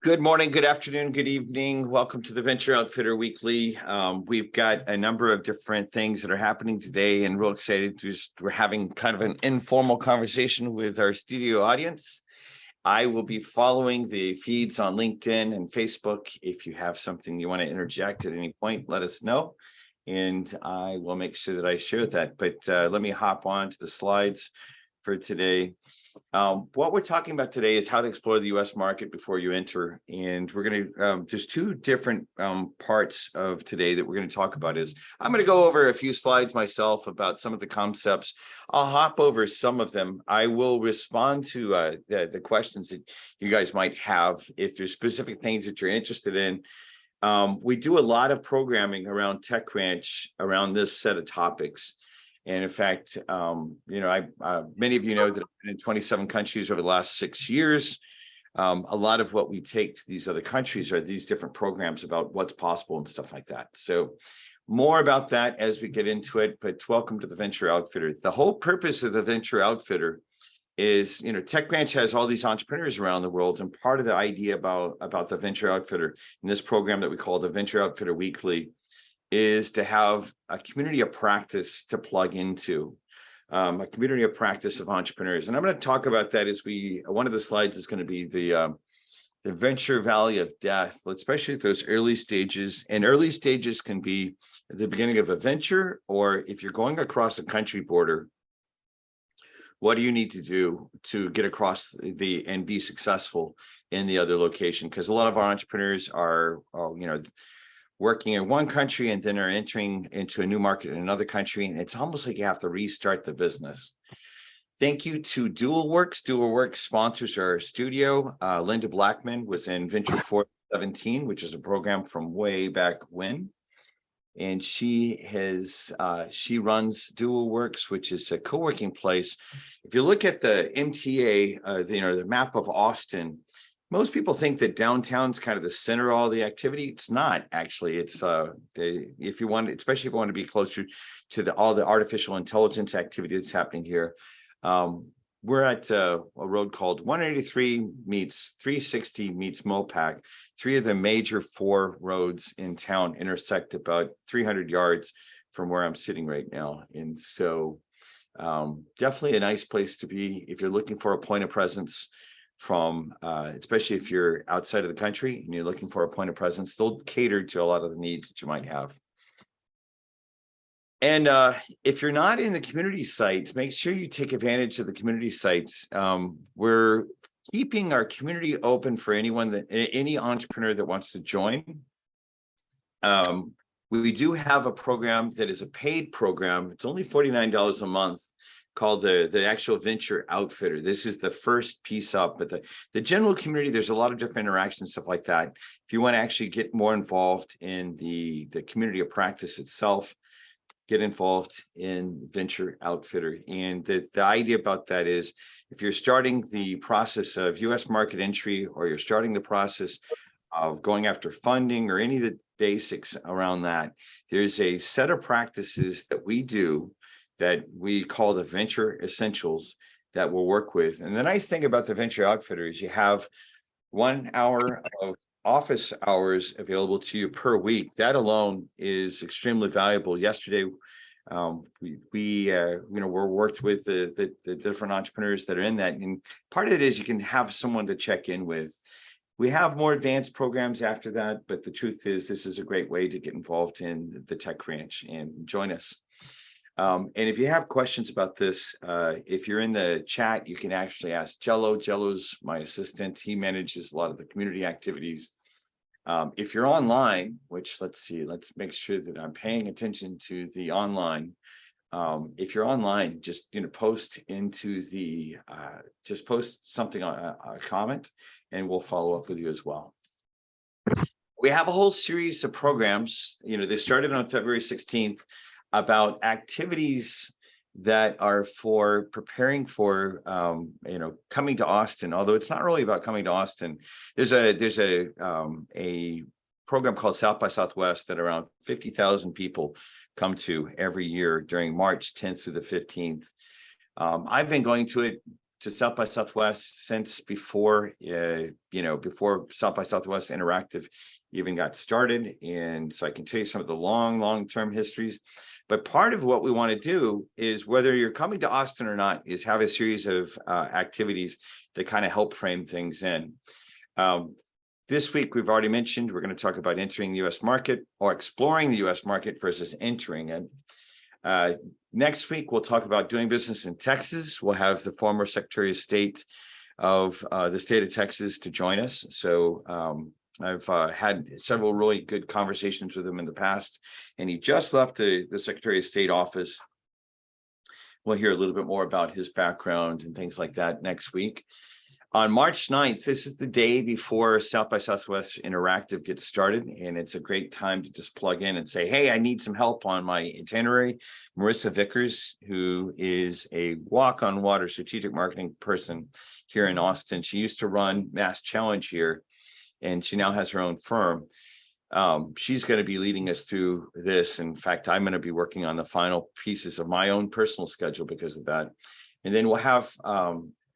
Good morning, good afternoon, good evening. Welcome to the Venture Outfitter Weekly. We've got a number of different things that are happening today, and real excited. We're having kind of an informal conversation with our studio audience. I will be following the feeds on LinkedIn and Facebook. If you have something you want to interject at any point, let us know, and I will make sure that I share that. But let me hop on to the slides for today. What we're talking about today is how to explore the U.S. market before you enter. And we're going to, there's two different parts of today that we're going to talk about. I'm going to go over a few slides myself about some of the concepts. I'll hop over some of them. I will respond to the questions that you guys might have if there's specific things that you're interested in. We do a lot of programming around TechCrunch around this set of topics. And in fact, many of you know that I've been in 27 countries over the last 6 years. A lot of what we take to these other countries are these different programs about what's possible and stuff like that. So more about that as we get into it, but welcome to the Venture Outfitter. The whole purpose of the Venture Outfitter is, TechCrunch has all these entrepreneurs around the world, and part of the idea about the Venture Outfitter in this program that we call the Venture Outfitter Weekly is to have a community of practice to plug into, a community of practice of entrepreneurs. And I'm going to talk about that as one of the slides is going to be the venture valley of death, especially at those early stages. And early stages can be at the beginning of a venture, or if you're going across a country border, what do you need to do to get across and be successful in the other location? Because a lot of our entrepreneurs are working in one country and then are entering into a new market in another country. And it's almost like you have to restart the business. Thank you to DualWorks. DualWorks sponsors our studio. Linda Blackman was in Venture 417, which is a program from way back when. And she runs DualWorks, which is a co-working place. If you look at the MTA, the map of Austin, most people think that downtown's kind of the center of all the activity. It's not actually. It's if you want, especially if you want to be closer to all the artificial intelligence activity that's happening here. We're at a road called 183 meets 360 meets Mopac. Three of the major four roads in town intersect about 300 yards from where I'm sitting right now. And so definitely a nice place to be if you're looking for a point of presence from, especially if you're outside of the country and you're looking for a point of presence. They'll cater to a lot of the needs that you might have. And if you're not in the community sites, make sure you take advantage of the community sites. We're keeping our community open for any entrepreneur that wants to join. We do have a program that is a paid program. It's only $49 a month, called the actual Venture Outfitter. This is the first piece up, but the general community, there's a lot of different interactions, stuff like that. If you want to actually get more involved in the community of practice itself, get involved in Venture Outfitter. And the idea about that is, if you're starting the process of U.S. market entry, or you're starting the process of going after funding or any of the basics around that, there's a set of practices that we do that we call the Venture Essentials that we'll work with. And the nice thing about the Venture Outfitter is you have 1 hour of office hours available to you per week. That alone is extremely valuable. Yesterday, we're worked with the different entrepreneurs that are in that. And part of it is you can have someone to check in with. We have more advanced programs after that, but the truth is this is a great way to get involved in the TechCrunch and join us. And if you have questions about this, if you're in the chat, you can actually ask Jello. Jello's my assistant. He manages a lot of the community activities. If you're online, which let's make sure that I'm paying attention to the online. If you're online, just post into the just post something on a comment, and we'll follow up with you as well. We have a whole series of programs. They started on February 16th. About activities that are for preparing for coming to Austin. Although it's not really about coming to Austin. There's a program called South by Southwest that around 50,000 people come to every year during March 10th through the 15th. I've been going to it to South by Southwest since before, before South by Southwest Interactive even got started. And so I can tell you some of the long-term histories. But part of what we want to do is, whether you're coming to Austin or not, is have a series of activities that kind of help frame things in. This week, we've already mentioned, we're going to talk about entering the U.S. market, or exploring the U.S. market versus entering it. Next week, we'll talk about doing business in Texas. We'll have the former Secretary of State of the state of Texas to join us. So I've had several really good conversations with him in the past, and he just left the Secretary of State office. We'll hear a little bit more about his background and things like that next week. On March 9th, this is the day before South by Southwest Interactive gets started, and it's a great time to just plug in and say, hey, I need some help on my itinerary. Marissa Vickers, who is a walk-on-water strategic marketing person here in Austin, she used to run Mass Challenge here, and she now has her own firm. She's going to be leading us through this. In fact, I'm going to be working on the final pieces of my own personal schedule because of that. And then we'll have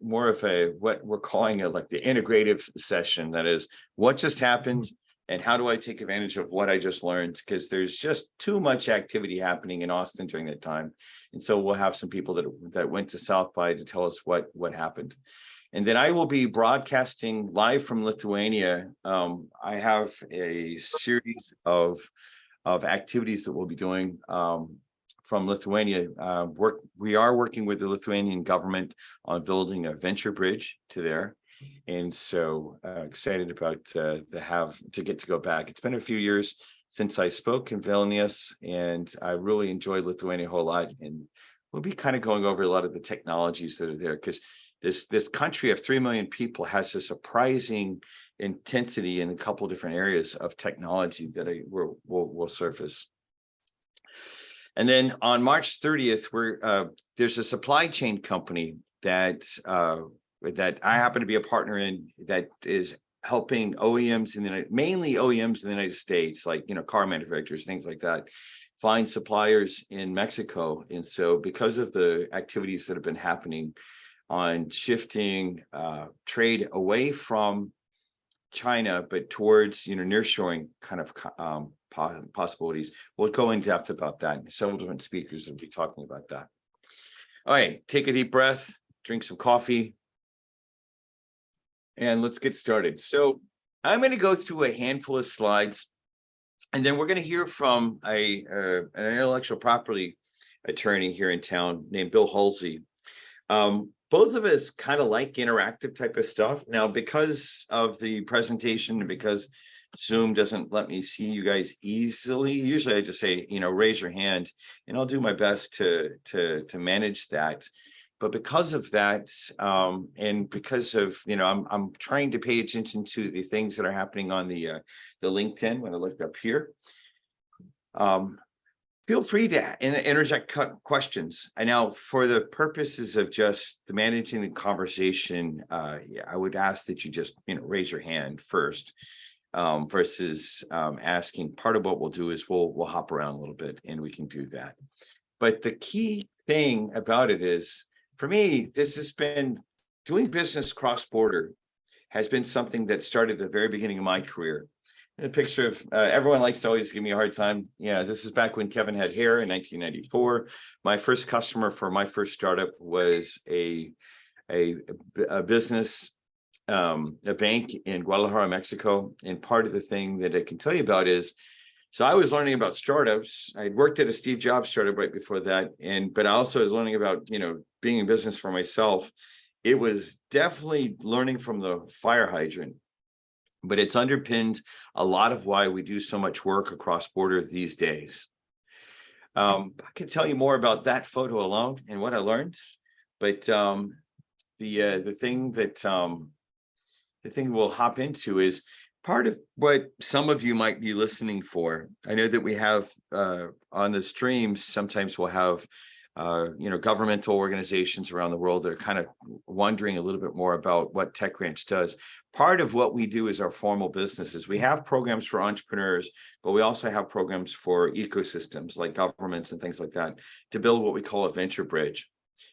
more of what we're calling like the integrative session. That is, what just happened and how do I take advantage of what I just learned? Because there's just too much activity happening in Austin during that time. And so we'll have some people that went to South by to tell us what happened. And then I will be broadcasting live from Lithuania. I have a series of activities that we'll be doing from Lithuania. We are working with the Lithuanian government on building a venture bridge to there. And so excited about to get to go back. It's been a few years since I spoke in Vilnius, and I really enjoyed Lithuania a whole lot. And we'll be kind of going over a lot of the technologies that are there, because this country of 3 million people has a surprising intensity in a couple of different areas of technology that will surface. And then on March 30th, there's a supply chain company that I happen to be a partner in, that is helping OEMs mainly OEMs in the United States, like car manufacturers, things like that, find suppliers in Mexico. And so because of the activities that have been happening on shifting trade away from China, but towards nearshoring kind of possibilities, we'll go in depth about that. Several different speakers will be talking about that. All right, take a deep breath, drink some coffee, and let's get started. So I'm going to go through a handful of slides, and then we're going to hear from an intellectual property attorney here in town named Bill Halsey. Both of us kind of like interactive type of stuff. Now, because of the presentation and because Zoom doesn't let me see you guys easily, usually I just say, raise your hand, and I'll do my best to manage that. But because of that, and because of, I'm trying to pay attention to the things that are happening on the LinkedIn when I look up here. Feel free to interject questions. And now, for the purposes of just managing the conversation, I would ask that you just raise your hand first, versus asking. Part of what we'll do is we'll hop around a little bit, and we can do that. But the key thing about it is, for me, this has been doing business cross-border has been something that started at the very beginning of my career. A picture of everyone likes to always give me a hard time. Yeah, this is back when Kevin had hair in 1994. My first customer for my first startup was a business, a bank in Guadalajara, Mexico. And part of the thing that I can tell you about is, so I was learning about startups. I had worked at a Steve Jobs startup right before that, but I also was learning about being in business for myself. It was definitely learning from the fire hydrant. But it's underpinned a lot of why we do so much work across border these days. I can tell you more about that photo alone and what I learned, but the thing we'll hop into is part of what some of you might be listening for. I know that we have on the streams, sometimes we'll have governmental organizations around the world that are kind of wondering a little bit more about what TechRanch does. Part of what we do is our formal businesses. We have programs for entrepreneurs, but we also have programs for ecosystems like governments and things like that to build what we call a venture bridge.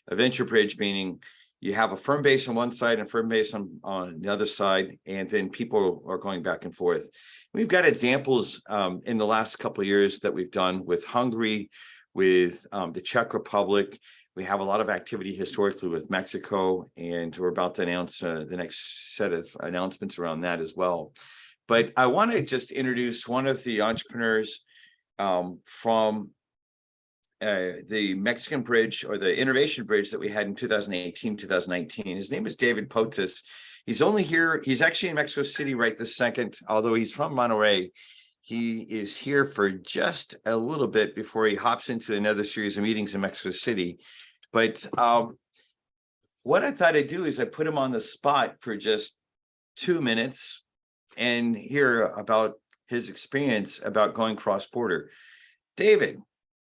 A venture bridge meaning you have a firm base on one side and a firm base on the other side, and then people are going back and forth. We've got examples in the last couple of years that we've done with Hungary, with the Czech Republic. We have a lot of activity historically with Mexico, and we're about to announce the next set of announcements around that as well. But I want to just introduce one of the entrepreneurs from the Mexican bridge, or the innovation bridge that we had in 2018, 2019. His name is David Potus. He's only here. He's actually in Mexico City right this second, although he's from Monterrey. He is here for just a little bit before he hops into another series of meetings in Mexico City. But what I thought I'd do is I put him on the spot for just 2 minutes and hear about his experience about going cross-border. David,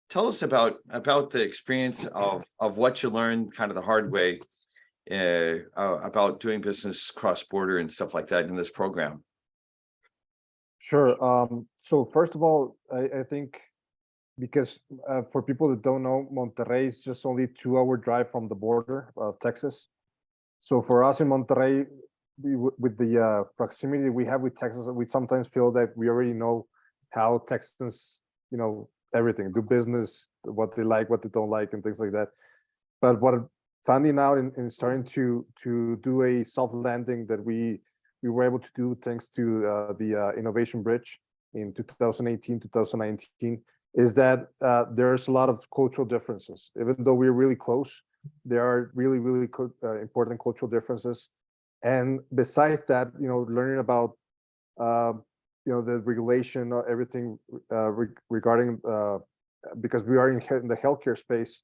tell us about the experience of what you learned kind of the hard way about doing business cross-border and stuff like that in this program. Sure. So first of all, I think because for people that don't know, Monterrey is just only 2-hour drive from the border of Texas. So for us in Monterrey, with the proximity we have with Texas, we sometimes feel that we already know how Texans, everything, do business, what they like, what they don't like, and things like that. But what finding out in starting to do a soft landing that we were able to do thanks to the Innovation Bridge in 2018, 2019, is that there's a lot of cultural differences. Even though we're really close, there are really, really important cultural differences. And besides that, learning about, the regulation or everything regarding, because we are in the healthcare space,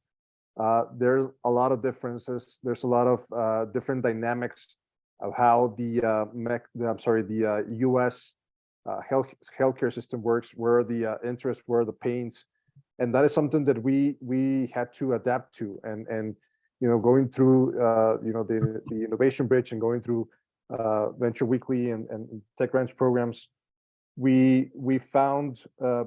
there's a lot of differences. There's a lot of different dynamics of how the U.S. Healthcare system works, where the interests, where the pains, and that is something that we had to adapt to. And going through the Innovation Bridge and going through Venture Weekly and Tech Ranch programs, we found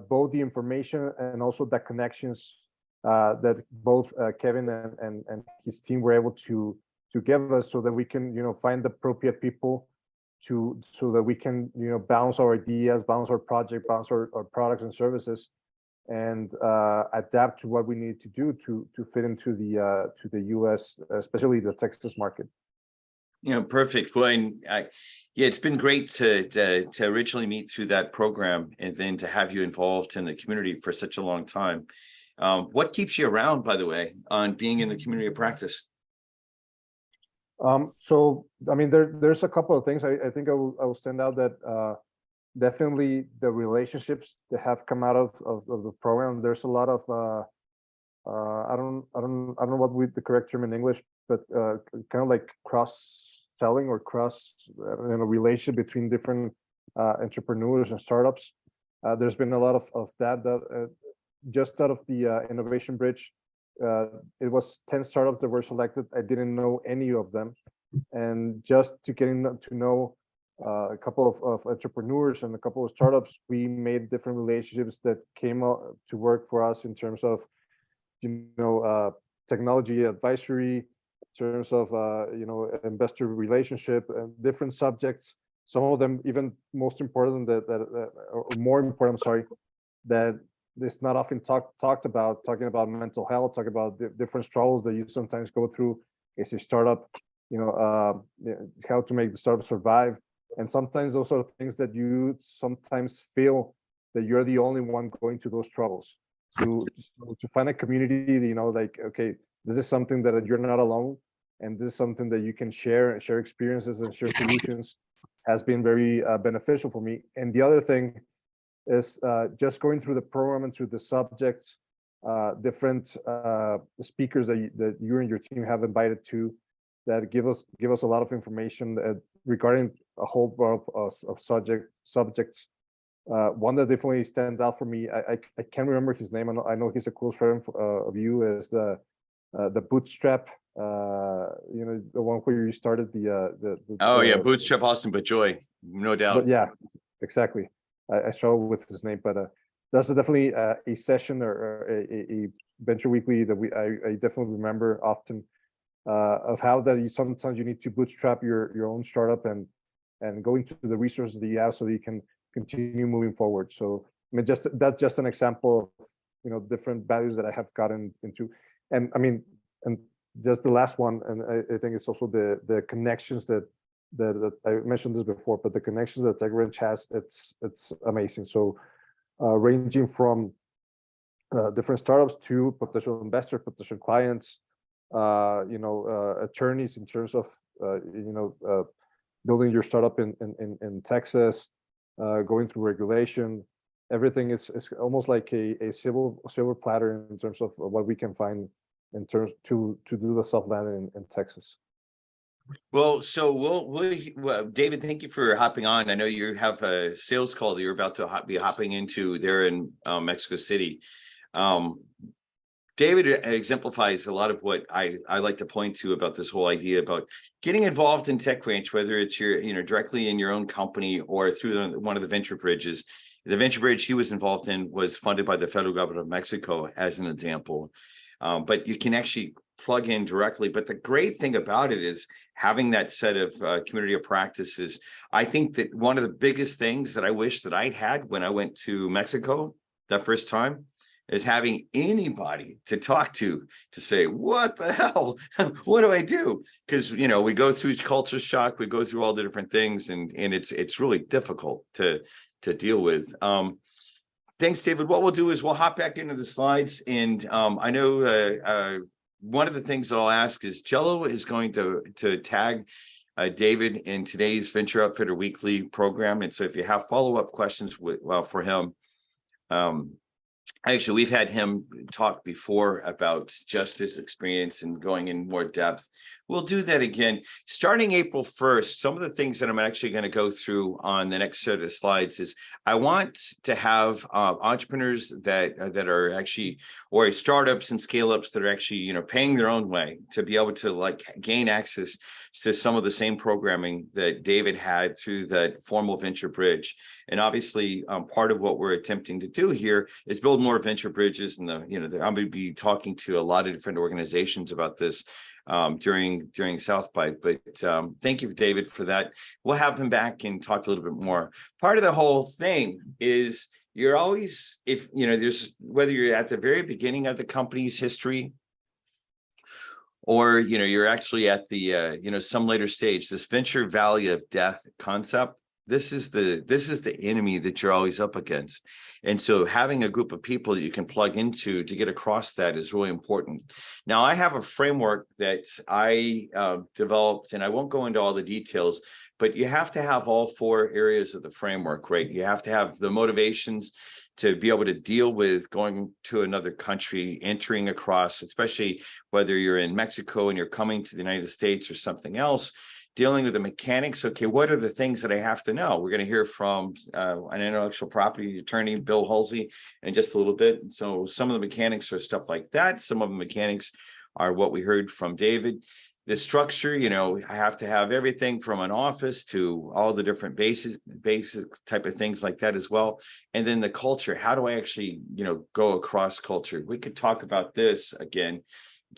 both the information and also the connections that both Kevin and his team were able to give us, so that we can find the appropriate people so that we can bounce our ideas, bounce our project, bounce our products and services, and adapt to what we need to do to fit into the U.S., especially the Texas market. Perfect. Well, and it's been great to originally meet through that program, and then to have you involved in the community for such a long time. What keeps you around, by the way, on being in the community of practice? So, I mean, there's a couple of things. I think I will stand out that definitely the relationships that have come out of the program. There's a lot of I don't know what the correct term in English, but kind of like cross-selling or cross relationship between different entrepreneurs and startups. There's been a lot of that just out of the Innovation Bridge. It was 10 startups that were selected. I didn't know any of them, and just to getting to know a couple of entrepreneurs and a couple of startups, we made different relationships that came out to work for us in terms of technology advisory, in terms of investor relationship, and different subjects. Some of them even most important or more important, that it's not often talked about, talking about mental health, talking about the different struggles that you sometimes go through as a startup, how to make the startup survive. And sometimes those are things that you sometimes feel that you're the only one going through those troubles. So to find a community, like, okay, this is something that you're not alone, and this is something that you can share experiences and share solutions, has been very beneficial for me. And the other thing is just going through the program and through the subjects, different speakers that you and your team have invited to, that give us a lot of information regarding a whole lot of subjects. One that definitely stands out for me, I can't remember his name. I know he's a close friend of you, is the Bootstrap, the one where you started the Bootstrap Austin, but Joy, no doubt. But yeah, exactly. I struggle with his name, but that's definitely a session or a Venture Weekly that I definitely remember often. of how that sometimes you need to bootstrap your own startup and go into the resources that you have so that you can continue moving forward. So I mean, that's just an example of, you know, different values that I have gotten into. And I mean, and just the last one, and I think it's also the connections that I mentioned this before, but the connections that TechWrench has, it's amazing. So ranging from different startups to potential investors, potential clients, you know, attorneys in terms of you know, building your startup in Texas, going through regulation. Everything is almost like a silver platter in terms of what we can find in terms to do the soft landing in Texas. Well, so well, David, thank you for hopping on. I know you have a sales call that you're about to be hopping into there in Mexico City. David exemplifies a lot of what I like to point to about this whole idea about getting involved in TechWrench, whether it's your, you know, directly in your own company or through one of the venture bridges. The venture bridge he was involved in was funded by the federal government of Mexico, as an example. But you can actually plug in directly. But the great thing about it is having that set of community of practices. I think that one of the biggest things that I wish that I'd had when I went to Mexico that first time is having anybody to talk to say, what the hell, what do I do? Because, you know, we go through culture shock, we go through all the different things, and it's really difficult to deal with. Thanks, David. What we'll do is we'll hop back into the slides, and I know one of the things that I'll ask is Jello is going to tag David in today's Venture Outfitter Weekly program, and so if you have follow-up questions for him, actually, we've had him talk before about just his experience and going in more depth. We'll do that again. Starting April 1st, some of the things that I'm actually going to go through on the next set of slides is I want to have entrepreneurs that are actually, or startups and scale-ups that are actually, you know, paying their own way to be able to like gain access to some of the same programming that David had through that formal venture bridge. And obviously, part of what we're attempting to do here is build more venture bridges. And I'm going to be talking to a lot of different organizations about this during South by. But thank you, David, for that. We'll have him back and talk a little bit more. Part of the whole thing is you're always, if you know, there's whether you're at the very beginning of the company's history, or you know, you're actually at the some later stage, this venture valley of death concept. This is the enemy that you're always up against. And so having a group of people that you can plug into to get across that is really important. Now, I have a framework that I developed, and I won't go into all the details, but you have to have all four areas of the framework, right? You have to have the motivations to be able to deal with going to another country, entering across, especially whether you're in Mexico and you're coming to the United States or something else. Dealing with the mechanics. Okay, what are the things that I have to know? We're going to hear from an intellectual property attorney, Bill Halsey, in just a little bit. So some of the mechanics are stuff like that. Some of the mechanics are what we heard from David. The structure, you know, I have to have everything from an office to all the different basic type of things like that as well. And then the culture. How do I actually, you know, go across culture? We could talk about this again.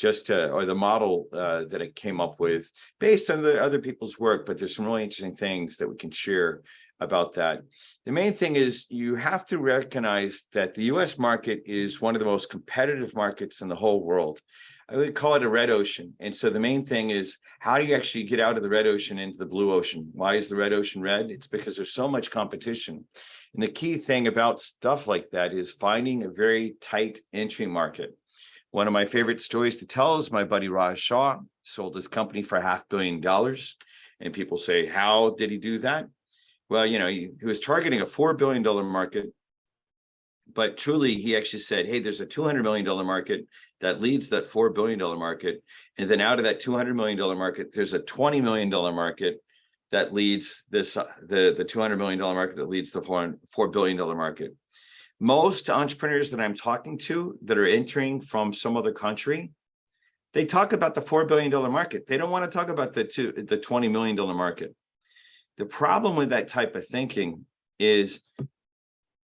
Or the model that it came up with based on the other people's work, but there's some really interesting things that we can share about that. The main thing is you have to recognize that the US market is one of the most competitive markets in the whole world. I would call it a red ocean. And so the main thing is, how do you actually get out of the red ocean into the blue ocean? Why is the red ocean red? It's because there's so much competition. And the key thing about stuff like that is finding a very tight entry market. One of my favorite stories to tell is my buddy Raj Shah sold his company for $500 million. And people say, how did he do that? Well, you know, he was targeting a $4 billion market. But truly, he actually said, hey, there's a $200 million market that leads that $4 billion market. And then out of that $200 million market, there's a $20 million market that leads this, the $200 million market that leads the $4 billion market. Most entrepreneurs that I'm talking to that are entering from some other country, they talk about the $4 billion market. They don't want to talk about the $20 million market. The problem with that type of thinking is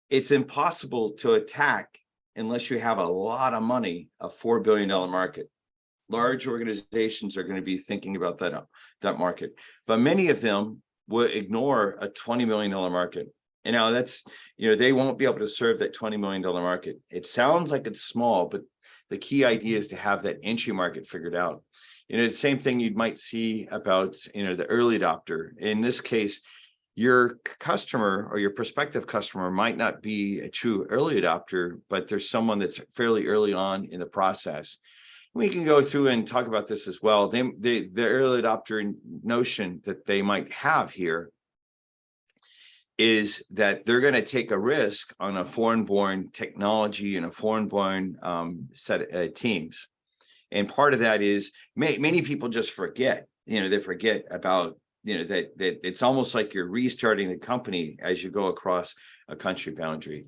it's impossible to attack unless you have a lot of money, a $4 billion market. large organizations are going to be thinking about that market, but many of them will ignore a $20 million market. And now that's, they won't be able to serve that $20 million market. It sounds like it's small, but the key idea is to have that entry market figured out. The same thing you might see about, the early adopter. In this case, your customer or your prospective customer might not be a true early adopter, but there's someone that's fairly early on in the process. We can go through and talk about this as well. The early adopter notion that they might have here is that they're going to take a risk on a foreign-born technology and a foreign-born set of teams. And part of that is many people just forget, they forget about, that it's almost like you're restarting the company as you go across a country boundary.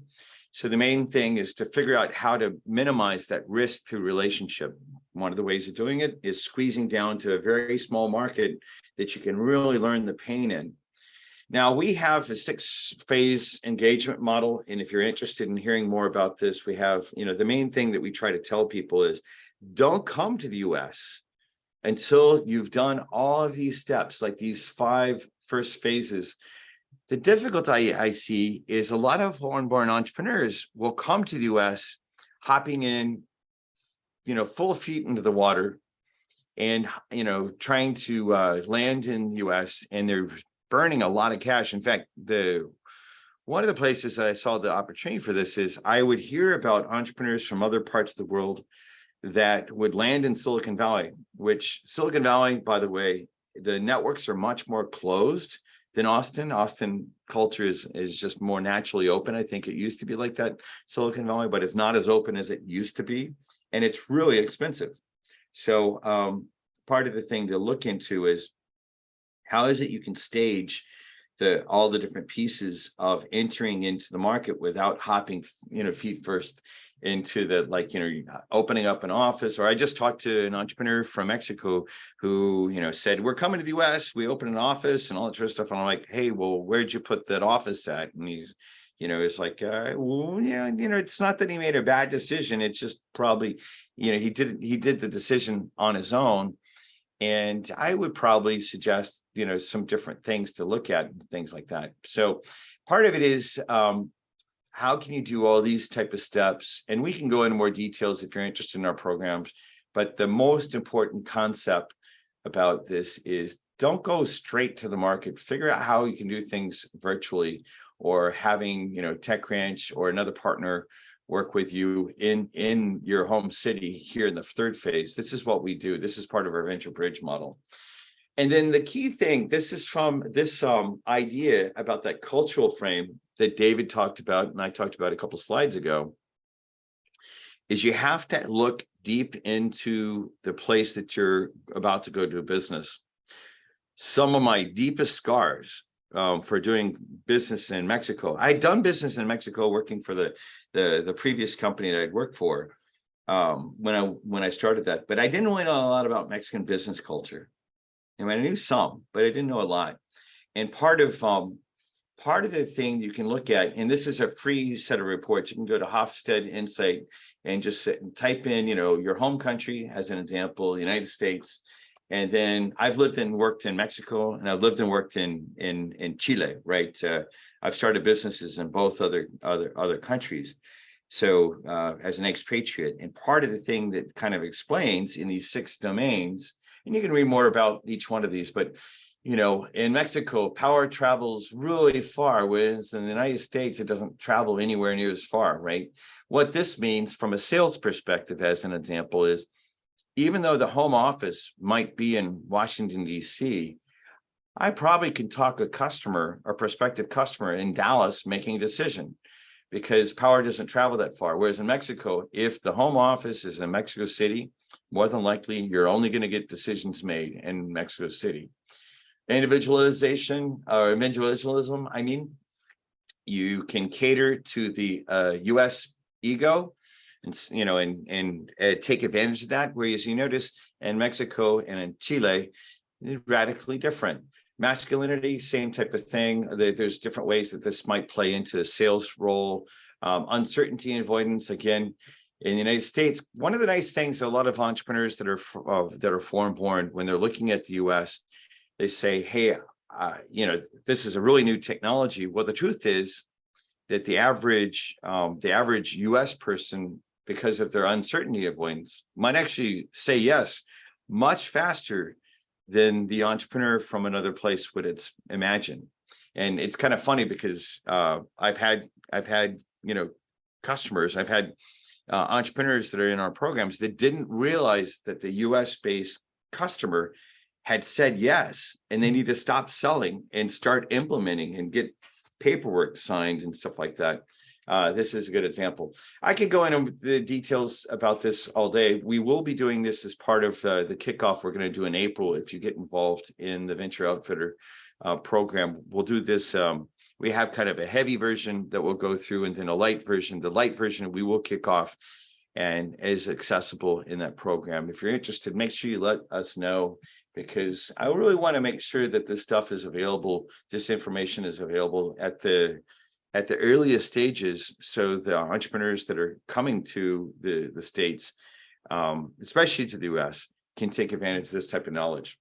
So the main thing is to figure out how to minimize that risk to relationship. One of the ways of doing it is squeezing down to a very small market that you can really learn the pain in. Now, we have a 6-phase engagement model. And if you're interested in hearing more about this, we have, the main thing that we try to tell people is don't come to the US until you've done all of these steps, like these 5 first phases. The difficulty I see is a lot of foreign-born entrepreneurs will come to the US hopping in, full feet into the water and, trying to land in the US, and they're burning a lot of cash. In fact, one of the places that I saw the opportunity for this is I would hear about entrepreneurs from other parts of the world that would land in Silicon Valley, which Silicon Valley, by the way, the networks are much more closed than Austin. Austin culture is just more naturally open. I think it used to be like that, Silicon Valley, but it's not as open as it used to be. And it's really expensive. So part of the thing to look into is how is it you can stage all the different pieces of entering into the market without hopping, feet first into the, opening up an office. Or I just talked to an entrepreneur from Mexico who, said, we're coming to the US, we open an office and all that sort of stuff. And I'm like, hey, well, where'd you put that office at? And he's, it's like, well, yeah, it's not that he made a bad decision. It's just probably, he did the decision on his own. And I would probably suggest, some different things to look at and things like that. So part of it is, how can you do all these type of steps? And we can go into more details if you're interested in our programs. But the most important concept about this is don't go straight to the market. Figure out how you can do things virtually, or having, TechCrunch or another partner work with you in your home city here in the 3rd phase. This is what we do. This is part of our venture bridge model. And then the key thing, this is from this idea about that cultural frame that David talked about, and I talked about a couple slides ago, is you have to look deep into the place that you're about to go do business. Some of my deepest scars for doing business in Mexico. I'd done business in Mexico working for the previous company that I'd worked for when I started that, but I didn't really know a lot about Mexican business culture. I mean, I knew some, but I didn't know a lot. And part of the thing you can look at, and this is a free set of reports, you can go to Hofstede Insight and just type in, your home country as an example, the United States. And then I've lived and worked in Mexico, and I've lived and worked in Chile, right? I've started businesses in both other countries. So as an expatriate, and part of the thing that kind of explains in these 6 domains, and you can read more about each one of these, but in Mexico, power travels really far, whereas in the United States, it doesn't travel anywhere near as far, right? What this means from a sales perspective, as an example, is even though the home office might be in Washington, D.C., I probably can talk a customer or prospective customer in Dallas making a decision, because power doesn't travel that far. Whereas in Mexico, if the home office is in Mexico City, more than likely, you're only going to get decisions made in Mexico City. Individualism, I mean, you can cater to the U.S. ego, and take advantage of that. Whereas you notice in Mexico and in Chile, radically different. Masculinity, same type of thing. There's different ways that this might play into a sales role. Uncertainty avoidance, again, in the United States, one of the nice things, a lot of entrepreneurs that are foreign born, when they're looking at the US, they say, hey, this is a really new technology. Well, the truth is that the average US person, because of their uncertainty avoidance, might actually say yes much faster than the entrepreneur from another place would imagine. And it's kind of funny because I've had customers, I've had entrepreneurs that are in our programs that didn't realize that the US based customer had said yes, and they need to stop selling and start implementing and get paperwork signed and stuff like that. This is a good example. I could go into the details about this all day. We will be doing this as part of the kickoff we're going to do in April. If you get involved in the Venture Outfitter program, we'll do this. We have kind of a heavy version that we'll go through, and then a light version. The light version we will kick off and is accessible in that program. If you're interested, make sure you let us know, because I really want to make sure that this stuff is available. This information is available at the earliest stages, so the entrepreneurs that are coming to the States, especially to the US, can take advantage of this type of knowledge.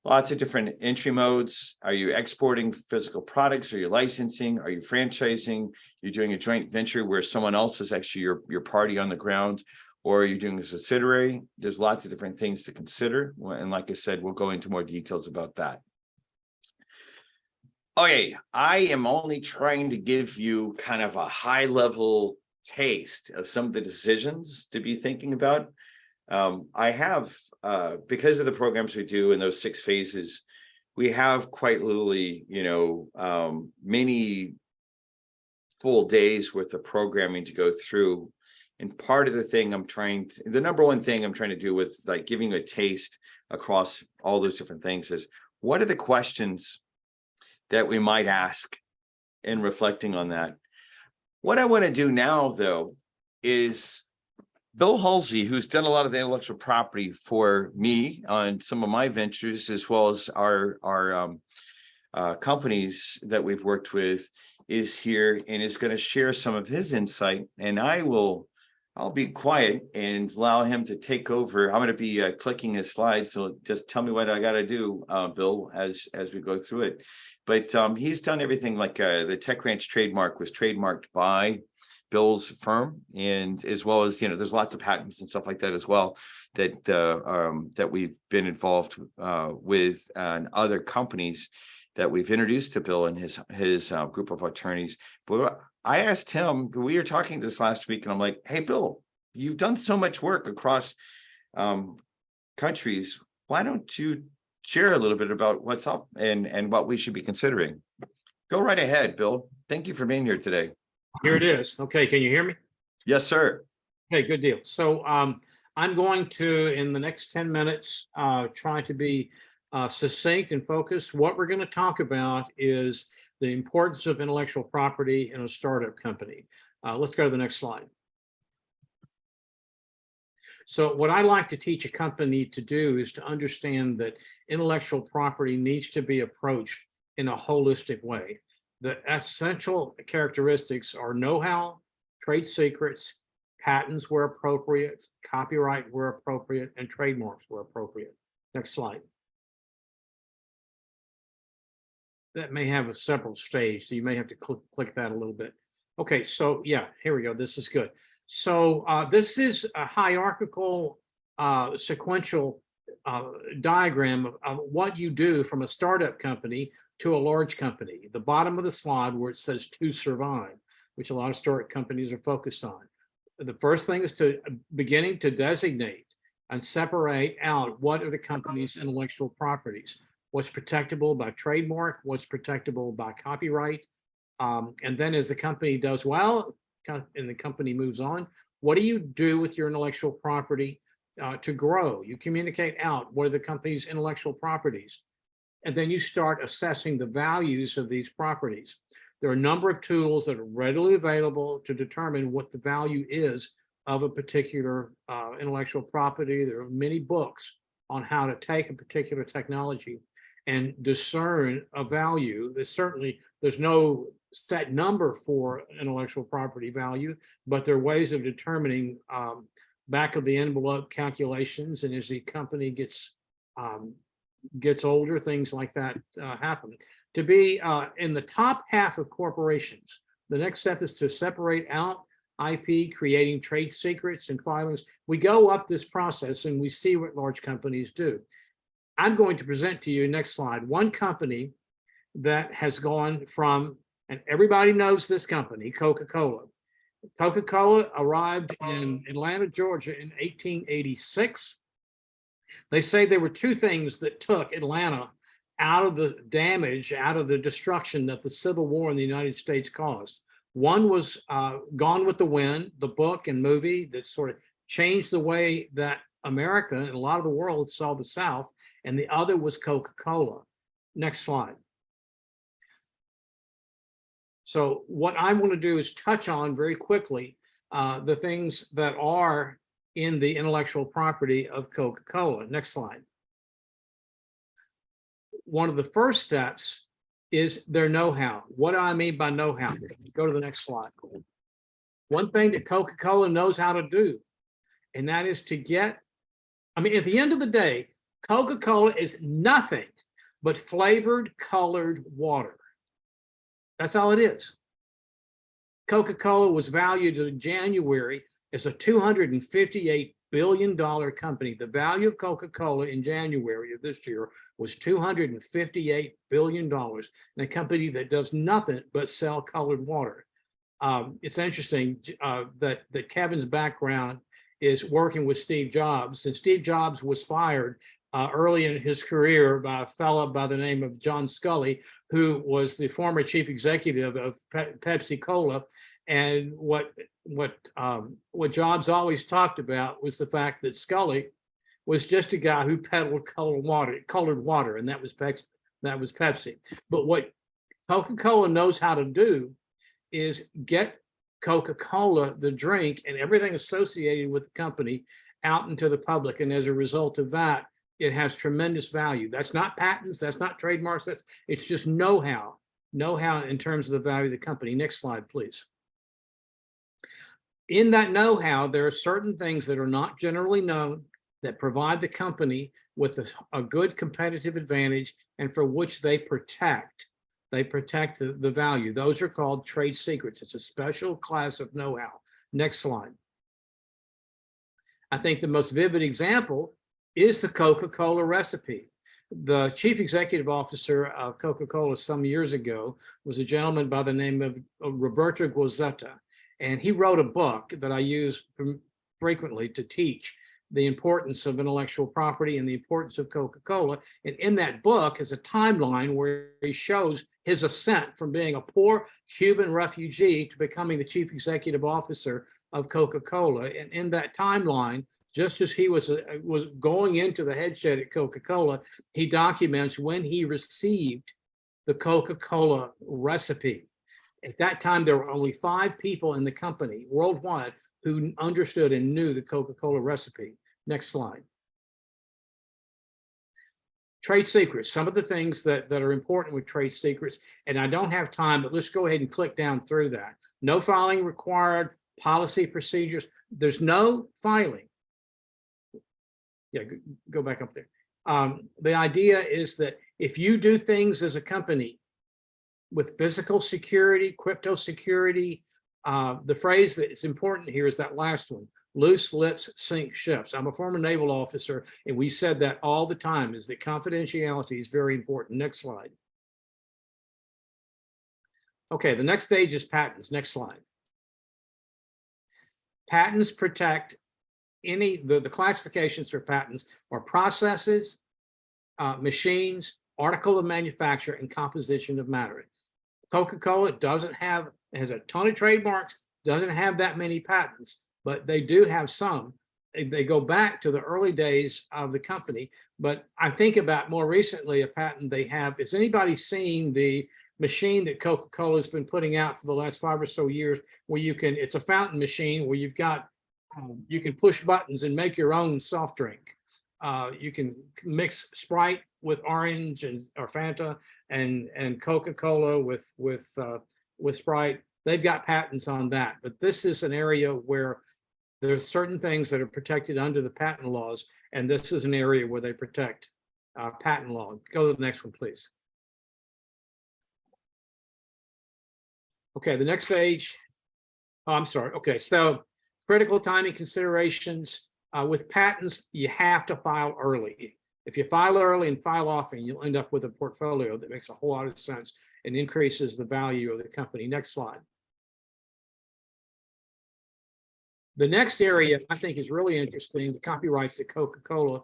Lots of different entry modes. Are you exporting physical products? Are you licensing? Are you franchising? You're doing a joint venture where someone else is actually your party on the ground, or are you doing a subsidiary? There's lots of different things to consider. And like I said, we'll go into more details about that. Okay, I am only trying to give you kind of a high level taste of some of the decisions to be thinking about. I have, because of the programs we do in those 6 phases, we have quite literally, many full days worth of programming to go through. And part of the number one thing I'm trying to do with like giving you a taste across all those different things is, what are the questions that we might ask in reflecting on that? What I want to do now, though, is Bill Halsey, who's done a lot of the intellectual property for me on some of my ventures, as well as our companies that we've worked with, is here and is going to share some of his insight. And I'll be quiet and allow him to take over. I'm going to be clicking his slides, so just tell me what I got to do, Bill, as we go through it. But he's done everything, like the Tech Ranch trademark was trademarked by Bill's firm, and as well as, there's lots of patents and stuff like that as well that we've been involved with, and other companies that we've introduced to Bill and his group of attorneys. But I asked him, we were talking this last week, and I'm like, hey, Bill, you've done so much work across countries. Why don't you share a little bit about what's up and what we should be considering? Go right ahead, Bill. Thank you for being here today. Here it is. Okay, can you hear me? Yes, sir. Okay, good deal. So I'm going to, in the next 10 minutes, try to be succinct and focused. What we're going to talk about is the importance of intellectual property in a startup company. Let's go to the next slide. So what I like to teach a company to do is to understand that intellectual property needs to be approached in a holistic way. The essential characteristics are know-how, trade secrets, patents where appropriate, copyright where appropriate, and trademarks where appropriate. Next slide. That may have a several stage, so you may have to click that a little bit. Okay, so yeah, here we go. This is good. So this is a hierarchical sequential diagram of what you do from a startup company to a large company. The bottom of the slide where it says to survive, which a lot of startup companies are focused on. The first thing is beginning to designate and separate out what are the company's intellectual properties, what's protectable by trademark, what's protectable by copyright. And then as the company does well and the company moves on, what do you do with your intellectual property to grow? You communicate out what are the company's intellectual properties. And then you start assessing the values of these properties. There are a number of tools that are readily available to determine what the value is of a particular intellectual property. There are many books on how to take a particular technology and discern a value. There's no set number for intellectual property value, but there are ways of determining back of the envelope calculations. And as the company gets older, things like that happen. To be in the top half of corporations, the next step is to separate out IP, creating trade secrets and filings. We go up this process and we see what large companies do. I'm going to present to you, next slide, one company that has gone from, and everybody knows this company, Coca-Cola. Coca-Cola arrived in Atlanta, Georgia in 1886. They say there were two things that took Atlanta out of the damage, out of the destruction that the Civil War in the United States caused. One was Gone with the Wind, the book and movie that sort of changed the way that America and a lot of the world saw the South, and the other was Coca-Cola. Next slide. So what I want to do is touch on very quickly the things that are in the intellectual property of Coca-Cola. Next slide. One of the first steps is their know-how. What do I mean by know-how? Go to the next slide. One thing that Coca-Cola knows how to do, and that is to get, I mean, at the end of the day, Coca-Cola is nothing but flavored colored water. That's all it is. Coca-Cola was valued in January as a $258 billion company. The value of Coca-Cola in January of this year was $258 billion, and a company that does nothing but sell colored water. It's interesting that Kevin's background is working with Steve Jobs, and Steve Jobs was fired early in his career by a fellow by the name of John Scully, who was the former chief executive of Pepsi Cola. And what Jobs always talked about was the fact that Scully was just a guy who peddled colored water, and that was Pepsi. But what Coca-Cola knows how to do is get Coca-Cola, the drink, and everything associated with the company out into the public. And as a result of that, it has tremendous value. That's not patents, that's not trademarks, it's just know-how in terms of the value of the company. Next slide, please. In that know-how, there are certain things that are not generally known that provide the company with a good competitive advantage and for which they protect the value. Those are called trade secrets. It's a special class of know-how. Next slide. I think the most vivid example is the Coca-Cola recipe. The chief executive officer of Coca-Cola some years ago was a gentleman by the name of Roberto Guazzetta. And he wrote a book that I use frequently to teach the importance of intellectual property and the importance of Coca-Cola. And in that book is a timeline where he shows his ascent from being a poor Cuban refugee to becoming the chief executive officer of Coca-Cola. And in that timeline, just as he was going into the headshed at Coca-Cola, he documents when he received the Coca-Cola recipe. At that time, there were only 5 people in the company worldwide who understood and knew the Coca-Cola recipe. Next slide. Trade secrets, some of the things that are important with trade secrets, and I don't have time, but let's go ahead and click down through that. No filing required, policy procedures. There's no filing. Yeah, go back up there. The idea is that if you do things as a company with physical security, crypto security, the phrase that is important here is that last one, loose lips sink ships. I'm a former naval officer, and we said that all the time, is that confidentiality is very important. Next slide. Okay, the next stage is patents. Next slide. Patents protect the classifications for patents are processes, machines, article of manufacture, and composition of matter. Coca-Cola has a ton of trademarks, doesn't have that many patents, but they do have some. They go back to the early days of the company, but I think about more recently a patent they have. Has anybody seen the machine that Coca-Cola has been putting out for the last 5 or so years, where it's a fountain machine where you can push buttons and make your own soft drink. You can mix Sprite with orange and or Fanta and Coca-Cola with Sprite. They've got patents on that, but this is an area where there's certain things that are protected under the patent laws, and this is an area where they protect patent law. Go to the next one, please. Okay, the next stage. Oh, I'm sorry. Okay, so critical timing considerations. With patents, you have to file early. If you file early and file often, you'll end up with a portfolio that makes a whole lot of sense and increases the value of the company. Next slide. The next area I think is really interesting, the copyrights that Coca-Cola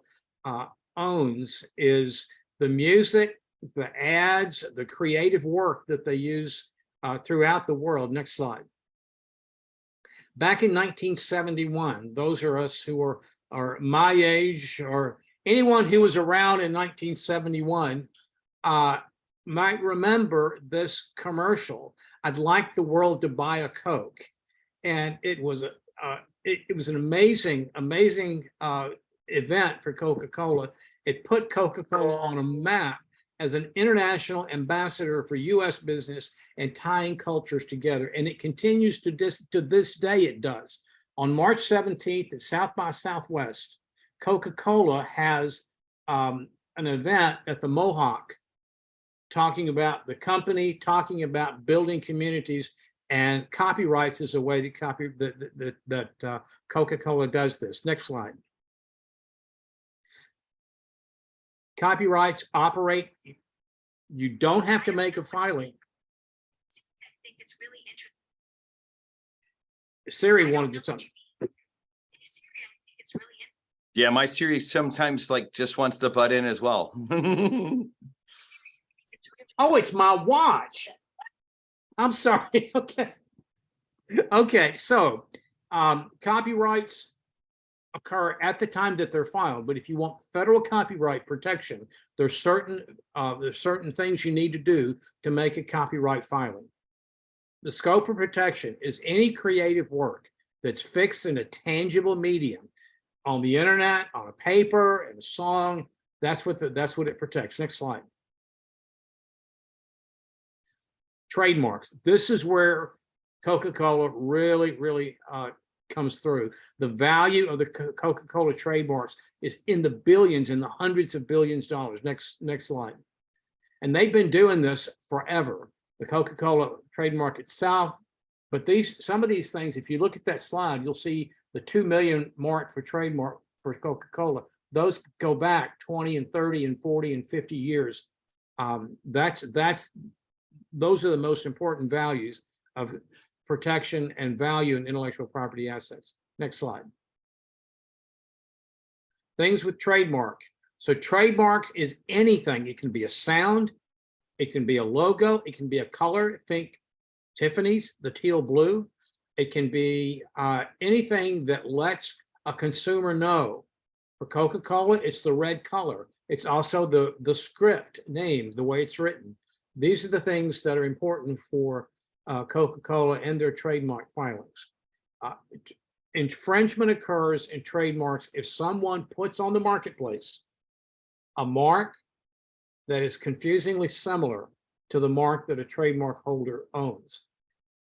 owns, is the music, the ads, the creative work that they use throughout the world. Next slide. Back in 1971, those are us who are my age, or anyone who was around in 1971 might remember this commercial. I'd like the world to buy a Coke. And it was an amazing event for Coca-Cola. It put Coca-Cola on a map as an international ambassador for U.S. business and tying cultures together. And it continues to this day, it does. On March 17th at South by Southwest, Coca-Cola has an event at the Mohawk talking about the company, talking about building communities, and copyrights is a way that Coca-Cola does this. Next slide. Copyrights operate. You don't have to make a filing. I think it's really interesting. Siri wanted to tell me. It's really interesting. Yeah, my Siri sometimes like just wants to butt in as well. Oh, it's my watch. I'm sorry. Okay. Okay. So copyrights occur at the time that they're filed, but if you want federal copyright protection, there's certain things you need to do to make a copyright filing. The scope of protection is any creative work that's fixed in a tangible medium, on the internet, on a paper, in a song. That's what it protects. Next slide. Trademarks. This is where Coca-Cola really comes through. The value of the Coca-Cola trademarks is in the billions, in the hundreds of billions of dollars. Next slide. And they've been doing this forever. The Coca-Cola trademark itself, but some of these things, if you look at that slide, you'll see the 2 million mark for trademark for Coca-Cola. Those go back 20 and 30 and 40 and 50 years. Those are the most important values of protection and value in intellectual property assets. Next slide. Things with trademark. So trademark is anything. It can be a sound, it can be a logo, it can be a color. Think Tiffany's, the teal blue. It can be anything that lets a consumer know. For Coca-Cola, it's the red color. It's also the script name, the way it's written. These are the things that are important for Coca-Cola and their trademark filings. Infringement occurs in trademarks if someone puts on the marketplace a mark that is confusingly similar to the mark that a trademark holder owns.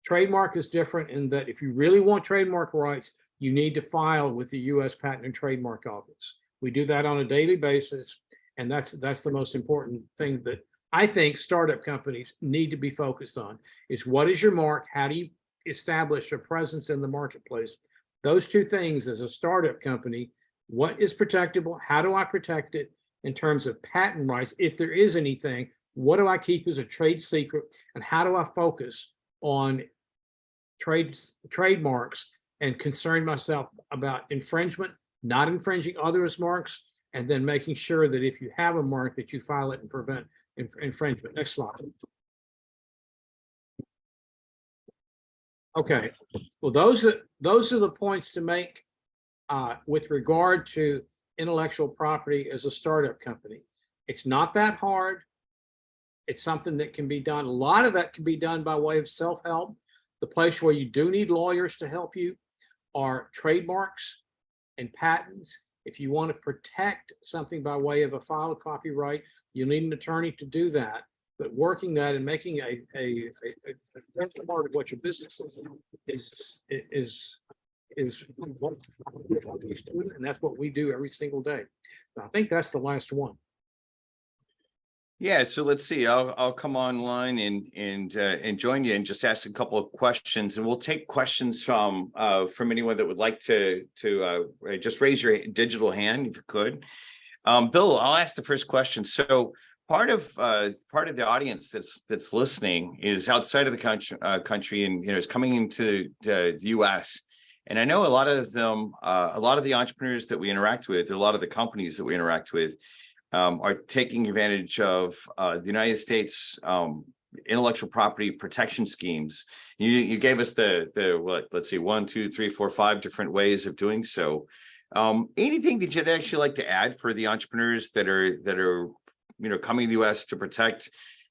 Trademark is different in that if you really want trademark rights, you need to file with the U.S. Patent and Trademark Office. We do that on a daily basis, and that's the most important thing that I think startup companies need to be focused on, is what is your mark? How do you establish a presence in the marketplace? Those two things as a startup company, what is protectable? How do I protect it in terms of patent rights? If there is anything, what do I keep as a trade secret? And how do I focus on trademarks and concern myself about infringement, not infringing others' marks, and then making sure that if you have a mark that you file it and prevent infringement. Next slide. Okay, well, those are the points to make with regard to intellectual property as a startup company. It's not that hard. It's something that can be done. A lot of that can be done by way of self-help. The place where you do need lawyers to help you are trademarks and patents If you want to protect something by way of a file of copyright, you need an attorney to do that. But working that and making a part of what your business is and that's what we do every single day. I think that's the last one. Yeah, so let's see. I'll come online and join you and just ask a couple of questions, and we'll take questions from anyone that would like to just raise your digital hand if you could. Bill, I'll ask the first question. So part of the audience that's listening is outside of the country and is coming into the U.S. And I know a lot of them, a lot of the entrepreneurs that we interact with, a lot of the companies that we interact with, are taking advantage of the United States intellectual property protection schemes. You gave us let's see, 1, 2, 3, 4, 5 different ways of doing so. Anything that you'd actually like to add for the entrepreneurs that are coming to the U.S. to protect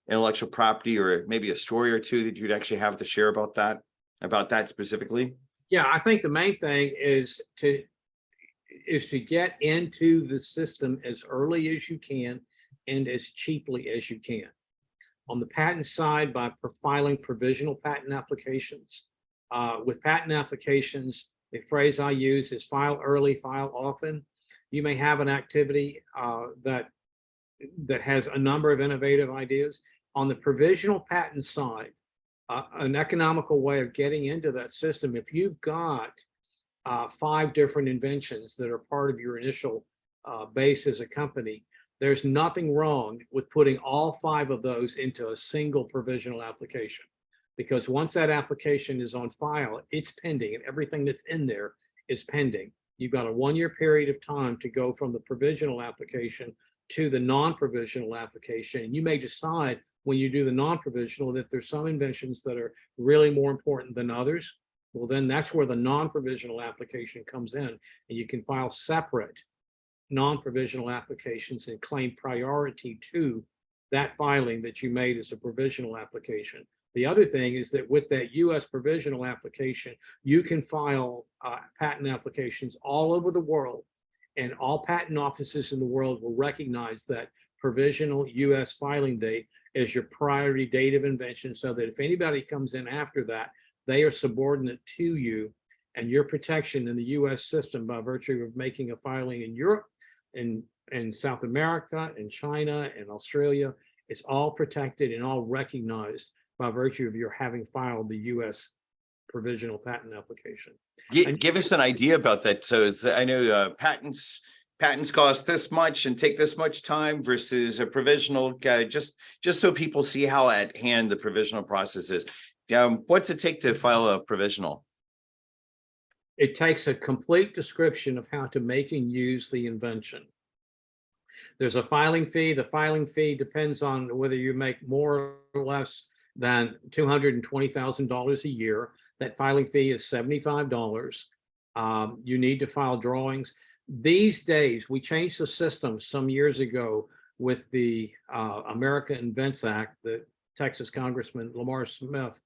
intellectual property, or maybe a story or two that you'd actually have to share about that specifically? Yeah, I think the main thing is to get into the system as early as you can and as cheaply as you can. On the patent side, by filing provisional patent applications. With patent applications, the phrase I use is file early, file often. You may have an activity that has a number of innovative ideas. On the provisional patent side, an economical way of getting into that system, if you've got 5 different inventions that are part of your initial base as a company, there's nothing wrong with putting all 5 of those into a single provisional application. Because once that application is on file, it's pending, and everything that's in there is pending. You've got a 1-year period of time to go from the provisional application to the non-provisional application. And you may decide when you do the non-provisional that there's some inventions that are really more important than others. Well, then that's where the non-provisional application comes in, and you can file separate non-provisional applications and claim priority to that filing that you made as a provisional application. The other thing is that with that U.S. provisional application, you can file patent applications all over the world, and all patent offices in the world will recognize that provisional U.S. filing date as your priority date of invention, so that if anybody comes in after that, they are subordinate to you, and your protection in the U.S. system by virtue of making a filing in Europe, and South America, and China, and Australia, it's all protected and all recognized by virtue of your having filed the U.S. provisional patent application. Give us an idea about that. So I know patents cost this much and take this much time versus a provisional, just so people see how at hand the provisional process is. What's it take to file a provisional? It takes a complete description of how to make and use the invention. There's a filing fee. The filing fee depends on whether you make more or less than $220,000 a year. That filing fee is $75. You need to file drawings. These days, we changed the system some years ago with the America Invents Act that Texas Congressman Lamar Smith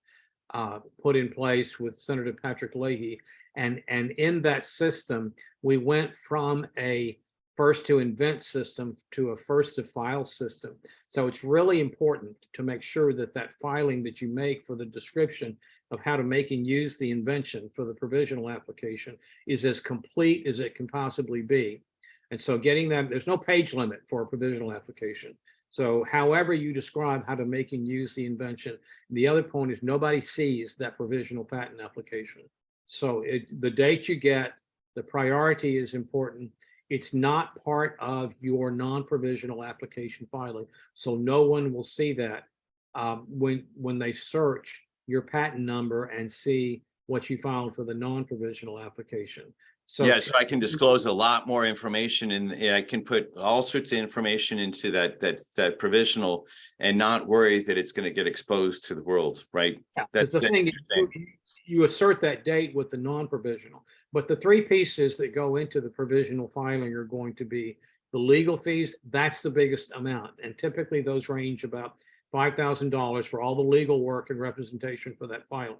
put in place with Senator Patrick Leahy. And in that system, we went from a first to invent system to a first to file system. So it's really important to make sure that that filing that you make for the description of how to make and use the invention for the provisional application is as complete as it can possibly be. And so getting that, there's no page limit for a provisional application. So however you describe how to make and use the invention, the other point is nobody sees that provisional patent application. So the date you get, the priority is important. It's not part of your non-provisional application filing. So no one will see that when they search your patent number and see what you filed for the non-provisional application. So yeah, so I can disclose a lot more information, and I can put all sorts of information into that provisional and not worry that it's going to get exposed to the world, right? Yeah, that's the thing. You assert that date with the non-provisional, but the 3 pieces that go into the provisional filing are going to be the legal fees. That's the biggest amount, and typically those range about $5,000 for all the legal work and representation for that filing.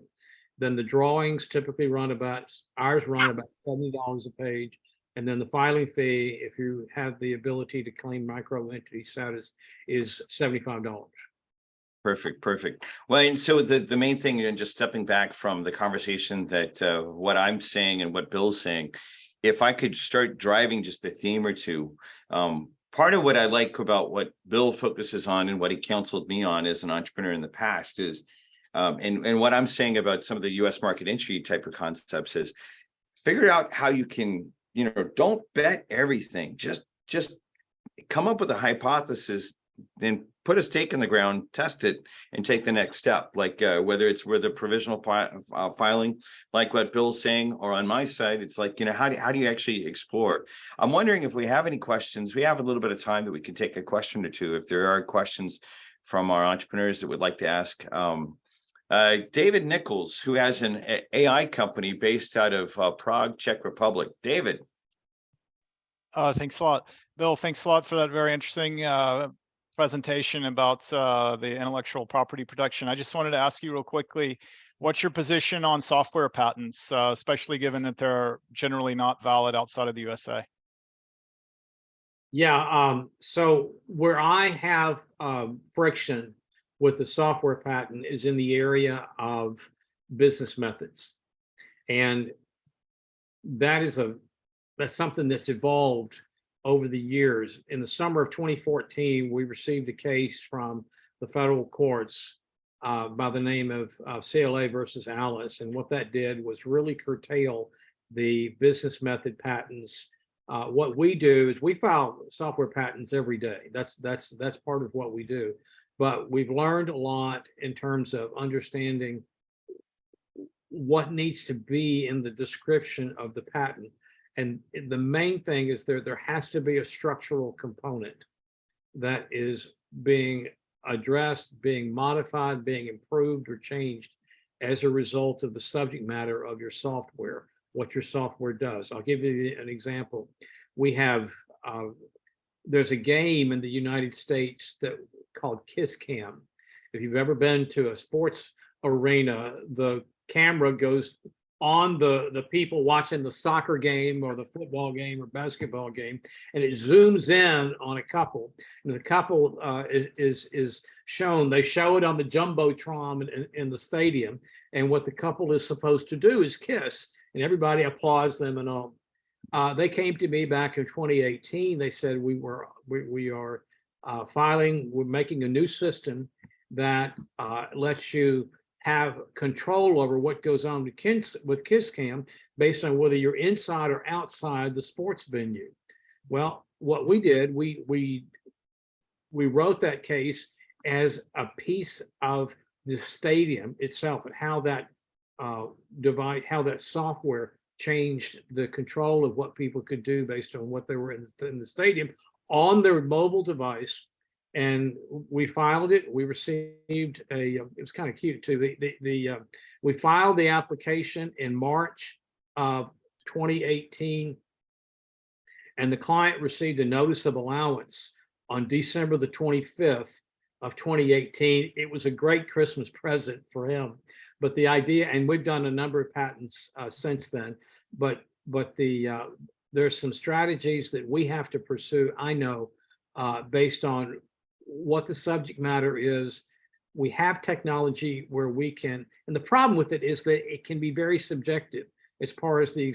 Then the drawings typically ours run about $70 a page, And then the filing fee, if you have the ability to claim micro entity status, is $75. Perfect, perfect. Well, and so the main thing, and just stepping back from the conversation that what I'm saying and what Bill's saying, if I could start driving just a theme or two, part of what I like about what Bill focuses on and what he counseled me on as an entrepreneur in the past is, and what I'm saying about some of the U.S. market entry type of concepts is, figure out how you can, don't bet everything. Just come up with a hypothesis, then put a stake in the ground, test it, and take the next step. Like whether it's with a provisional filing, like what Bill's saying, or on my side, it's like, how do you actually explore? I'm wondering if we have any questions. We have a little bit of time that we can take a question or two. If there are questions from our entrepreneurs that would like to ask. David Nichols, who has an AI company based out of Prague, Czech Republic. David. Thanks a lot. Bill, thanks a lot for that very interesting presentation about the intellectual property protection. I just wanted to ask you real quickly, what's your position on software patents, especially given that they're generally not valid outside of the USA? Yeah, so where I have friction with the software patent is in the area of business methods. And that's something that's evolved over the years. In the summer of 2014, we received a case from the federal courts by the name of CLA versus Alice. And what that did was really curtail the business method patents. What we do is we file software patents every day. That's part of what we do. But we've learned a lot in terms of understanding what needs to be in the description of the patent. And the main thing is there has to be a structural component that is being addressed, being modified, being improved or changed as a result of the subject matter of your software, what your software does. I'll give you an example. We have, there's a game in the United States called Kiss Cam. If you've ever been to a sports arena, the camera goes on the people watching the soccer game or the football game or basketball game, and it zooms in on a couple. And the couple is shown. They show it on the jumbotron in the stadium, and what the couple is supposed to do is kiss, and everybody applauds them and all. They came to me back in 2018. They said we are filing. We're making a new system that lets you have control over what goes on with Kiss Cam based on whether you're inside or outside the sports venue. Well, what we did, we wrote that case as a piece of the stadium itself and how that how that software changed the control of what people could do based on what they were in the stadium on their mobile device. And we filed it. We received it was kind of cute too. We filed the application in March of 2018, and the client received a notice of allowance on December the 25th of 2018. It was a great Christmas present for him. But the idea, and we've done a number of patents since then, but there's some strategies that we have to pursue, I know, based on what the subject matter is. We have technology where we can, and the problem with it is that it can be very subjective as far as the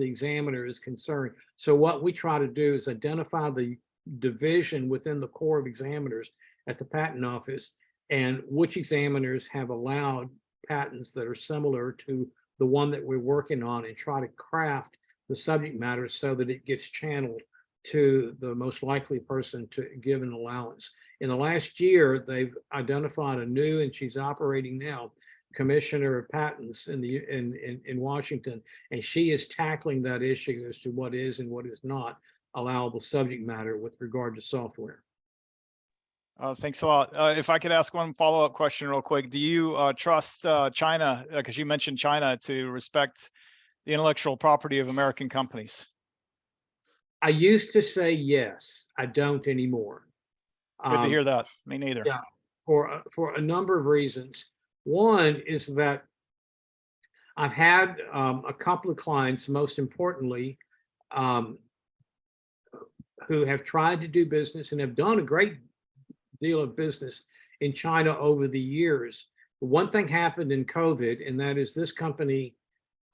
examiner is concerned. So what we try to do is identify the division within the Corps of Examiners at the Patent Office and which examiners have allowed patents that are similar to the one that we're working on, and try to craft the subject matter so that it gets channeled to the most likely person to give an allowance. In the last year, they've identified a new, and she's operating now, commissioner of patents in Washington, and she is tackling that issue as to what is and what is not allowable subject matter with regard to software. Thanks a lot. If I could ask one follow-up question real quick, do you trust China, because you mentioned China, to respect the intellectual property of American companies? I used to say yes. I don't anymore. Good to hear that. Me neither. Yeah, for a number of reasons. One is that I've had a couple of clients, most importantly, um, who have tried to do business and have done a great deal of business in China over the years. One thing happened in COVID, and that is this company,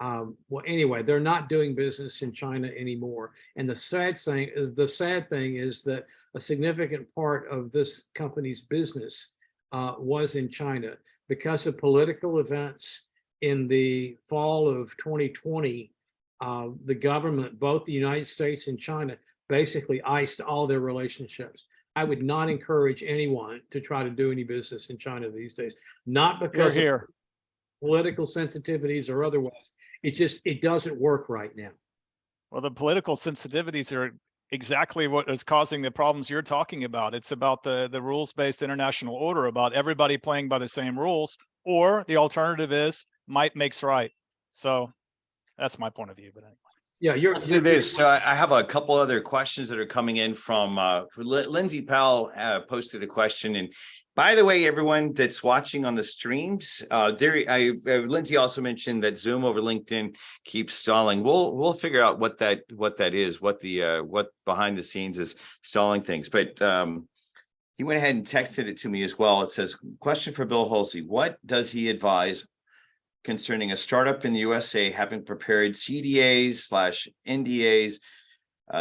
well, anyway, they're not doing business in China anymore. And the sad thing is that a significant part of this company's business was in China because of political events in the fall of 2020. The government, both the United States and China, basically iced all their relationships. I would not encourage anyone to try to do any business in China these days, not because of political sensitivities or otherwise. It doesn't work right now. Well, the political sensitivities are exactly what is causing the problems you're talking about. It's about the rules-based international order, about everybody playing by the same rules, or the alternative is might makes right. So that's my point of view. But anyway. Yeah, Let's do this. So I have a couple other questions that are coming in from Lindsay Powell posted a question. And by the way, everyone that's watching on the streams, Lindsay also mentioned that Zoom over LinkedIn keeps stalling. We'll figure out what that is, what behind the scenes is stalling things. But he went ahead and texted it to me as well. It says, question for Bill Halsey: what does he advise concerning a startup in the USA having prepared CDAs/NDAs,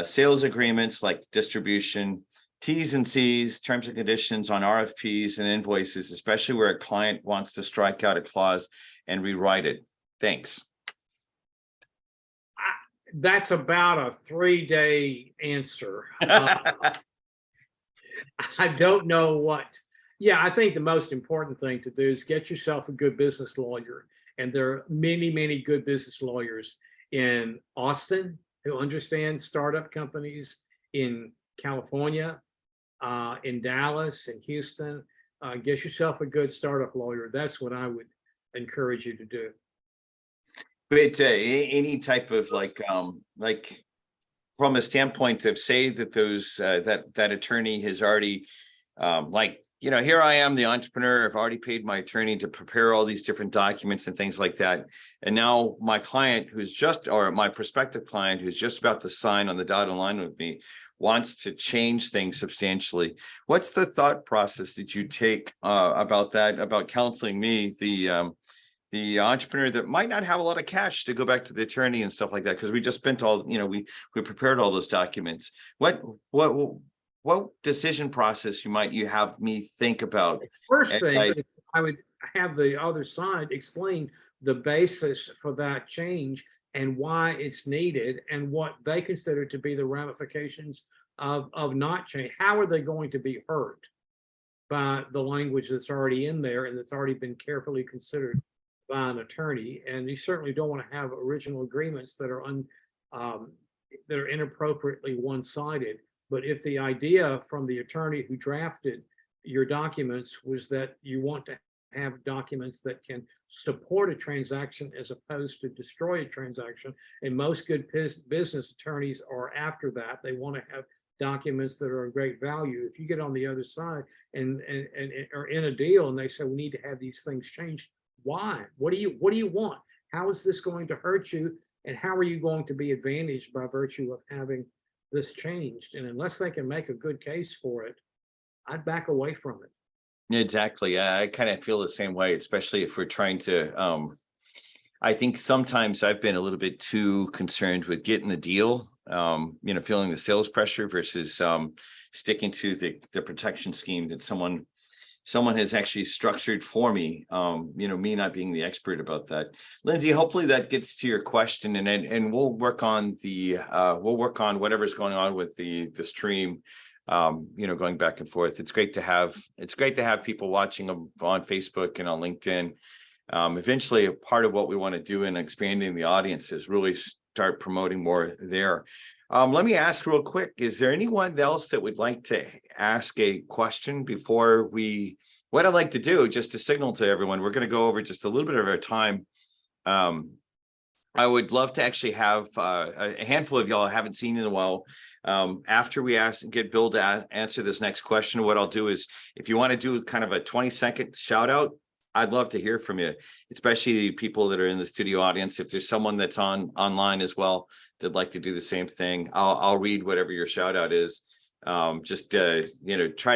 sales agreements like distribution, T's and C's, terms and conditions on RFPs and invoices, especially where a client wants to strike out a clause and rewrite it? Thanks. That's about a 3-day answer. I don't know what. Yeah, I think the most important thing to do is get yourself a good business lawyer. And there are many, many good business lawyers in Austin who understand startup companies, in California, in Dallas, in Houston. Get yourself a good startup lawyer. That's what I would encourage you to do. But any type of like from a standpoint of, say that those that attorney has already here I am, the entrepreneur, I've already paid my attorney to prepare all these different documents and things like that. And now my client or my prospective client who's just about to sign on the dotted line with me wants to change things substantially. What's the thought process that you take about that, about counseling me, the entrepreneur that might not have a lot of cash to go back to the attorney and stuff like that? Because we just spent all, we prepared all those documents. What decision process you have me think about? First thing, I would have the other side explain the basis for that change and why it's needed and what they consider to be the ramifications of not change. How are they going to be hurt by the language that's already in there and that's already been carefully considered by an attorney? And you certainly don't want to have original agreements that are inappropriately one-sided. But if the idea from the attorney who drafted your documents was that you want to have documents that can support a transaction as opposed to destroy a transaction, and most good business attorneys are after that. They want to have documents that are of great value. If you get on the other side and are in a deal and they say we need to have these things changed, why? What do you want? How is this going to hurt you? And how are you going to be advantaged by virtue of having this changed? And unless they can make a good case for it, I'd back away from it. Exactly. I kind of feel the same way, especially if we're trying to, I think sometimes I've been a little bit too concerned with getting the deal, feeling the sales pressure versus sticking to the protection scheme that someone has actually structured for me, me not being the expert about that. Lindsay, hopefully that gets to your question, and we'll work on whatever's going on with the stream, going back and forth. It's great to have people watching on Facebook and on LinkedIn. Eventually, a part of what we want to do in expanding the audience is really start promoting more there. Let me ask real quick, is there anyone else that would like to ask a question before what I'd like to do, just to signal to everyone, we're going to go over just a little bit of our time. I would love to actually have a handful of y'all I haven't seen in a while. After we get Bill to answer this next question, what I'll do is, if you want to do kind of a 20-second shout out, I'd love to hear from you, especially people that are in the studio audience. If there's someone that's online as well that'd like to do the same thing, I'll read whatever your shout out is. Just try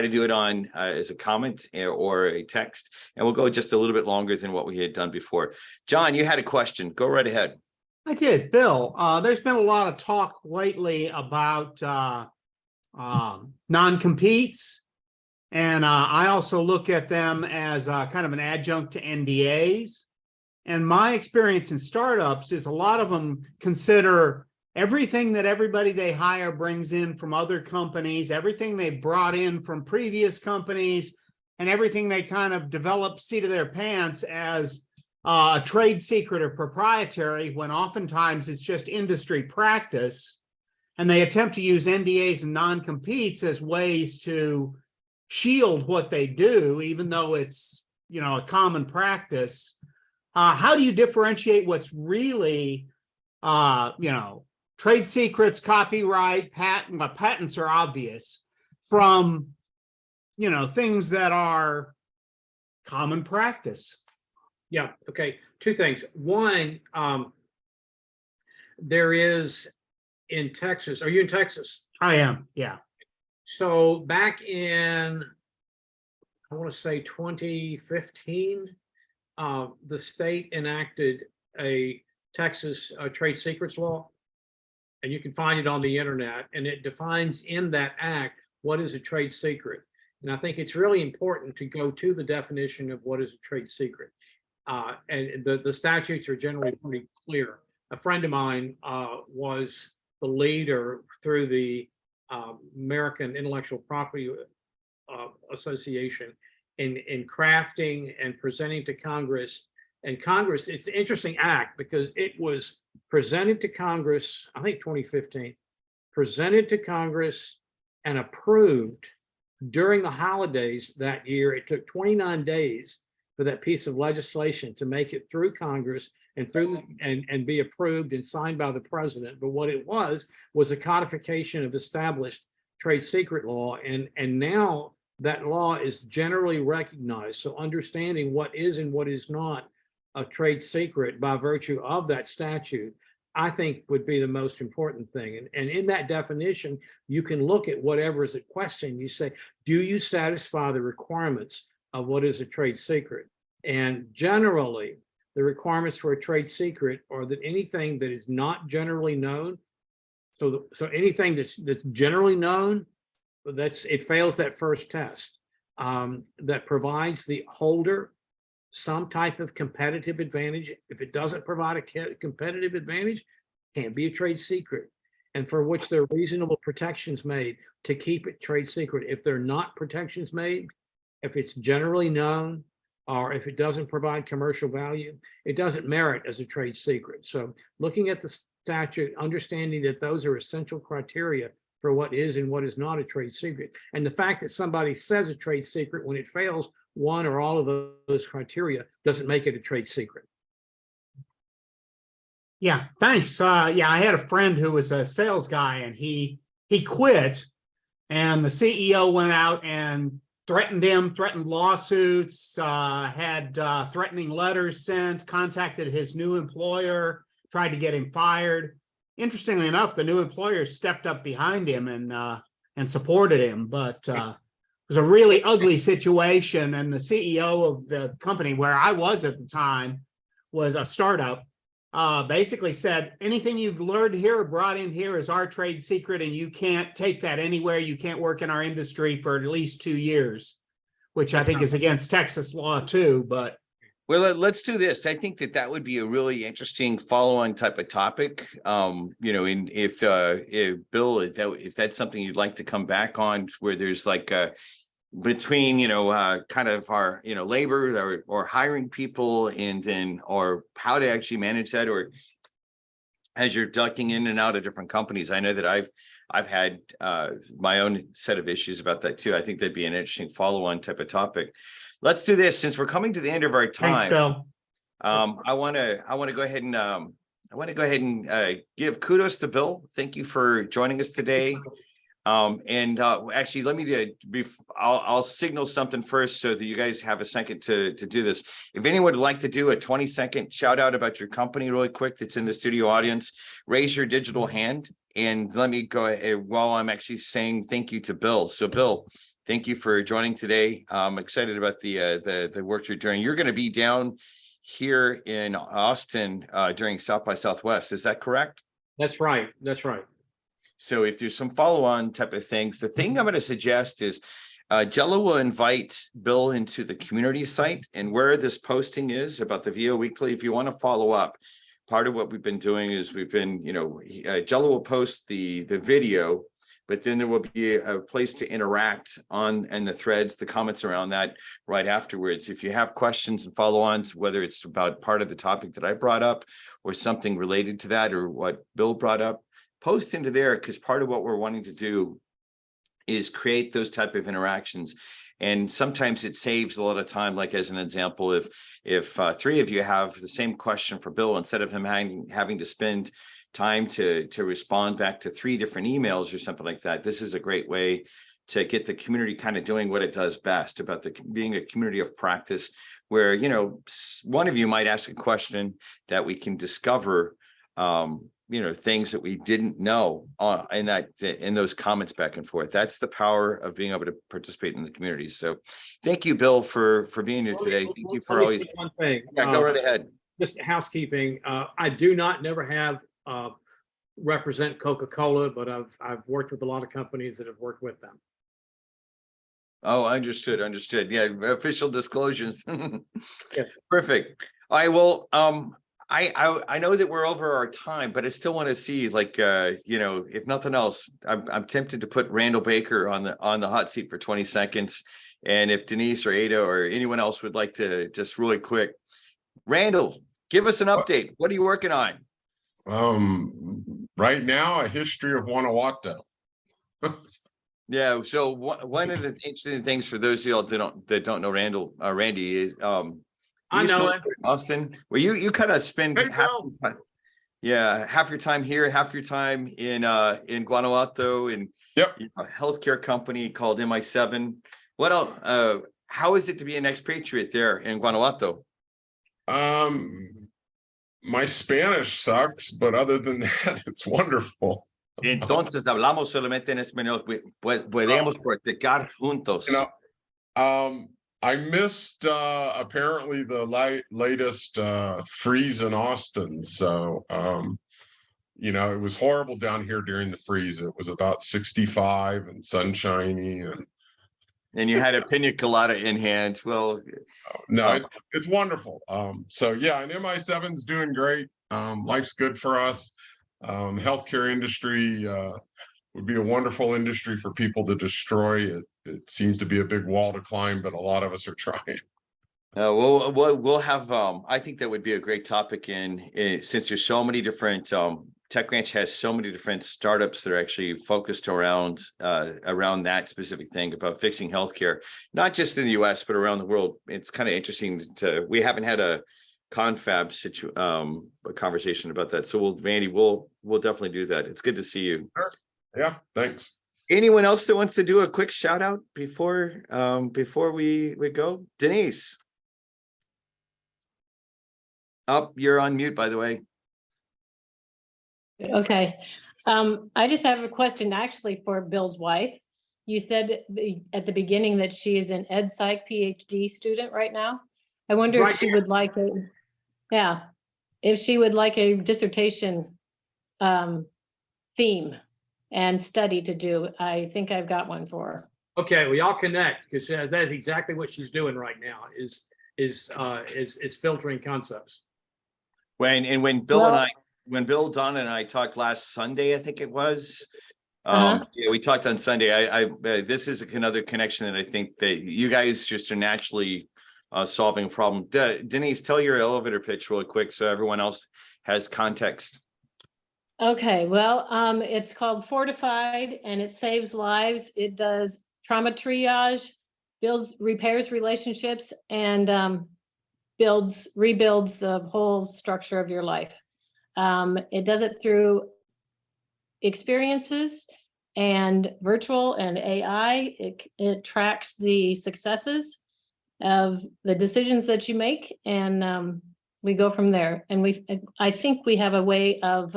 to do it on as a comment or a text, and we'll go just a little bit longer than what we had done before. John, you had a question. Go right ahead. I did, Bill. There's been a lot of talk lately about non-competes. And I also look at them as kind of an adjunct to NDAs. And my experience in startups is a lot of them consider everything that everybody they hire brings in from other companies, everything they brought in from previous companies, and everything they kind of develop seat of their pants as a trade secret or proprietary, when oftentimes it's just industry practice. And they attempt to use NDAs and non-competes as ways to shield what they do, even though it's, a common practice. How do you differentiate what's really, trade secrets, copyright, patents are obvious, from, things that are common practice? Yeah, okay, two things. One, there is in Texas, are you in Texas? I am, yeah. So back in, I want to say 2015, the state enacted a Texas trade secrets law, and you can find it on the internet, and it defines in that act what is a trade secret. And I think it's really important to go to the definition of what is a trade secret. And the statutes are generally pretty clear. A friend of mine was the leader through the American Intellectual Property Association in crafting and presenting to Congress. And Congress, it's an interesting act because it was presented to Congress, I think 2015, presented to Congress and approved during the holidays that year. It took 29 days for that piece of legislation to make it through Congress and through and be approved and signed by the president. But what it was a codification of established trade secret law. And now that law is generally recognized. So understanding what is and what is not a trade secret by virtue of that statute, I think would be the most important thing. And in that definition, you can look at whatever is at question. You say, do you satisfy the requirements of what is a trade secret? And generally, the requirements for a trade secret are that anything that is not generally known, so anything that's generally known, it fails that first test, that provides the holder some type of competitive advantage. If it doesn't provide a competitive advantage, it can't be a trade secret. And for which there are reasonable protections made to keep it trade secret. If there are not protections made, if it's generally known, or if it doesn't provide commercial value, it doesn't merit as a trade secret. So looking at the statute, understanding that those are essential criteria for what is and what is not a trade secret. And the fact that somebody says a trade secret when it fails one or all of those criteria doesn't make it a trade secret. Yeah, thanks. Yeah, I had a friend who was a sales guy, and he quit, and the CEO went out and threatened him, threatened lawsuits, had threatening letters sent, contacted his new employer, tried to get him fired. Interestingly enough, the new employer stepped up behind him and supported him, but it was a really ugly situation. And the CEO of the company where I was at the time was a startup, basically said, anything you've learned here or brought in here is our trade secret, and you can't take that anywhere. You can't work in our industry for at least 2 years, which I think is against Texas law too, but. Well, let's do this. I think that would be a really interesting follow-on type of topic. If Bill, if that's something you'd like to come back on, where there's like between kind of our labor or hiring people, and then or how to actually manage that, or as you're ducking in and out of different companies. I know that I've had my own set of issues about that too. I think that'd be an interesting follow-on type of topic. Let's do this, since we're coming to the end of our time. Thanks, Bill. I want to go ahead and give kudos to Bill. Thank you for joining us today. Actually, let me I'll signal something first so that you guys have a second to do this. If anyone would like to do a 20-second shout out about your company really quick that's in the studio audience, raise your digital hand and let me go while I'm actually saying thank you to Bill. So Bill, thank you for joining today. I'm excited about the work you're doing. You're going to be down here in Austin during South by Southwest. Is that correct? That's right. That's right. So if there's some follow-on type of things, the thing I'm going to suggest is Jello will invite Bill into the community site, and where this posting is about the VO Weekly, if you want to follow up, part of what we've been doing is we've been, Jello will post the video, but then there will be a place to interact on and the threads, the comments around that right afterwards. If you have questions and follow-ons, whether it's about part of the topic that I brought up or something related to that or what Bill brought up, post into there, because part of what we're wanting to do is create those type of interactions. And sometimes it saves a lot of time. Like as an example, if three of you have the same question for Bill, instead of him having to spend time to respond back to 3 different emails or something like that, this is a great way to get the community kind of doing what it does best, about being a community of practice where, one of you might ask a question that we can discover things that we didn't know in those comments back and forth. That's the power of being able to participate in the community. So thank you, Bill, for being here today. Thank you for always. One thing. Yeah, go right ahead. Just housekeeping. I do not never have represent Coca-Cola, but I've worked with a lot of companies that have worked with them. Oh, understood. Yeah, official disclosures. Yeah. Perfect. All right, well, I know that we're over our time, but I still want to see, if nothing else, I'm tempted to put Randall Baker on the hot seat for 20 seconds. And if Denise or Ada or anyone else would like to just really quick, Randall, give us an update. What are you working on? Right now, a history of Guanajuato. Yeah. So one of the interesting things for those of y'all that don't know Randy is I know it. Austin. Well, you kind of spend Hey, half Bill. half your time here, half your time in Guanajuato, and Yep. a healthcare company called MI7. What else? How is it to be an expatriate there in Guanajuato? My Spanish sucks, but other than that, it's wonderful. Entonces hablamos solamente en español. Podemos practicar juntos. I missed apparently the latest freeze in Austin. So it was horrible down here during the freeze. It was about 65 and sunshiny, And you had a pina colada in hand. Well, no, it's wonderful. So yeah, and MI7's doing great. Life's good for us. Healthcare industry would be a wonderful industry for people to destroy. It seems to be a big wall to climb, but a lot of us are trying. We'll have. I think that would be a great topic since there's so many different. Tech Ranch has so many different startups that are actually focused around that specific thing about fixing healthcare, not just in the U.S. but around the world. It's kind of interesting we haven't had a confab a conversation about that. So Randy, we'll definitely do that. It's good to see you. Sure. Yeah, thanks. Anyone else that wants to do a quick shout out before we go? Denise. You're on mute, by the way. Okay. I just have a question actually for Bill's wife. You said at the beginning that she is an ed psych PhD student right now. I wonder Right if she would like if she would like a dissertation theme and study to do. I think I've got one for her. Okay, we all connect because that's exactly what she's doing right now is filtering concepts. When Bill, Don, and I talked last Sunday, I think it was. We talked on Sunday. This is another connection that I think that you guys just are naturally solving a problem. Denise, tell your elevator pitch really quick so everyone else has context. Okay, well, it's called Fortified and it saves lives. It does trauma triage, repairs relationships, and rebuilds the whole structure of your life. It does it through experiences and virtual and AI. It tracks the successes of the decisions that you make, and we go from there. And I think we have a way of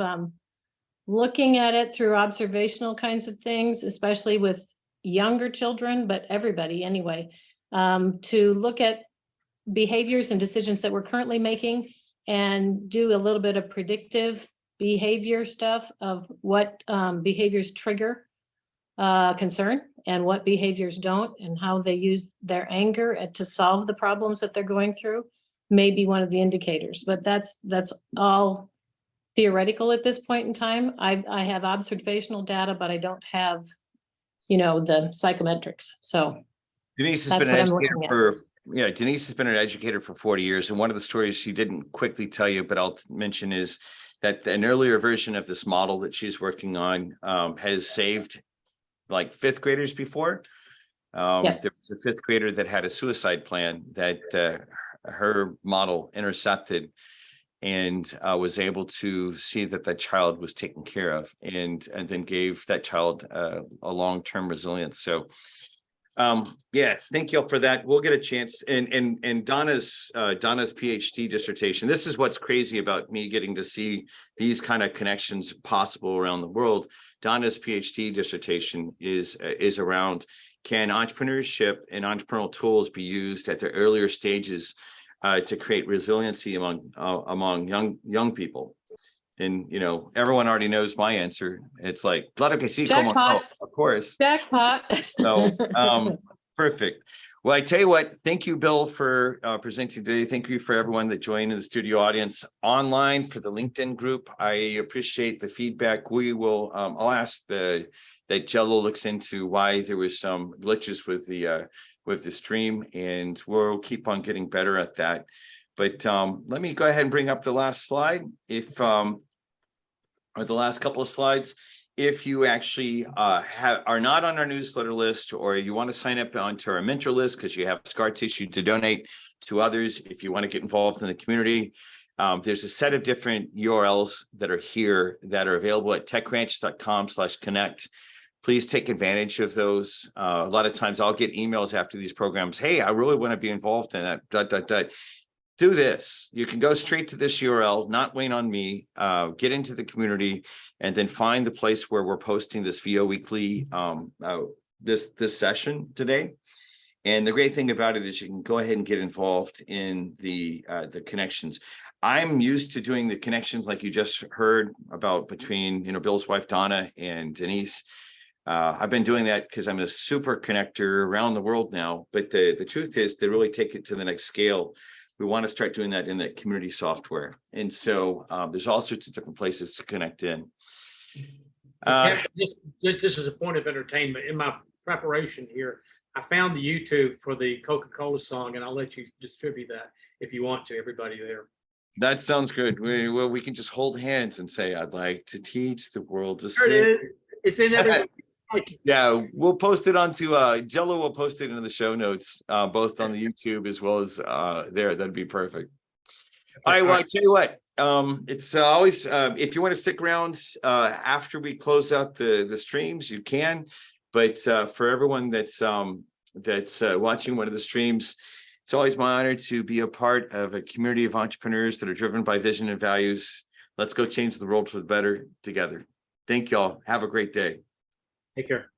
looking at it through observational kinds of things, especially with younger children, but everybody anyway, to look at behaviors and decisions that we're currently making and do a little bit of predictive behavior stuff of what behaviors trigger concern and what behaviors don't, and how they use their anger to solve the problems that they're going through may be one of the indicators. But that's all theoretical at this point in time. I have observational data, but I don't have, the psychometrics. So Denise has that's been an what I'm educator looking at. Denise has been an educator for 40 years. And one of the stories she didn't quickly tell you, but I'll mention, is that an earlier version of this model that she's working on has saved like fifth graders before. Yeah. There was a fifth grader that had a suicide plan that her model intercepted, and was able to see that that child was taken care of, and then gave that child a long-term resilience. So yes, thank you all for that. We'll get a chance. And Donna's PhD dissertation. This is what's crazy about me getting to see these kind of connections possible around the world. Donna's PhD dissertation is around, can entrepreneurship and entrepreneurial tools be used at the earlier stages to create resiliency among young people? And everyone already knows my answer. It's like, claro que sí, como no, Jackpot. of course. Jackpot. So perfect. Well, I tell you what, thank you, Bill, for presenting today. Thank you for everyone that joined in the studio audience online for the LinkedIn group. I appreciate the feedback. We will, I'll ask that Jello looks into why there was some glitches with the stream, and we'll keep on getting better at that. But let me go ahead and bring up the last slide. Or the last couple of slides. If you actually are not on our newsletter list, or you want to sign up onto our mentor list because you have scar tissue to donate to others, if you want to get involved in the community, there's a set of different URLs that are here that are available at techranch.com/connect. Please take advantage of those. A lot of times I'll get emails after these programs. Hey, I really want to be involved in that. Do this. You can go straight to this URL, not wait on me, get into the community, and then find the place where we're posting this VO Weekly, this session today. And the great thing about it is you can go ahead and get involved in the connections. I'm used to doing the connections like you just heard about between, Bill's wife, Donna, and Denise. I've been doing that because I'm a super connector around the world now. But the truth is, to really take it to the next scale, we want to start doing that in the community software. And so there's all sorts of different places to connect in. Just as a point of entertainment, in my preparation here, I found the YouTube for the Coca-Cola song, and I'll let you distribute that if you want to, everybody there. That sounds good. We can just hold hands and say, I'd like to teach the world to There sing. it is. It's in every. Yeah, we'll post it onto Jello will post it into the show notes, both on the YouTube as well as there. That'd be perfect. All right, well, I tell you what, it's always if you want to stick around after we close out the streams, you can. But for everyone that's watching one of the streams, it's always my honor to be a part of a community of entrepreneurs that are driven by vision and values. Let's go change the world for the better together. Thank y'all. Have a great day. Take care.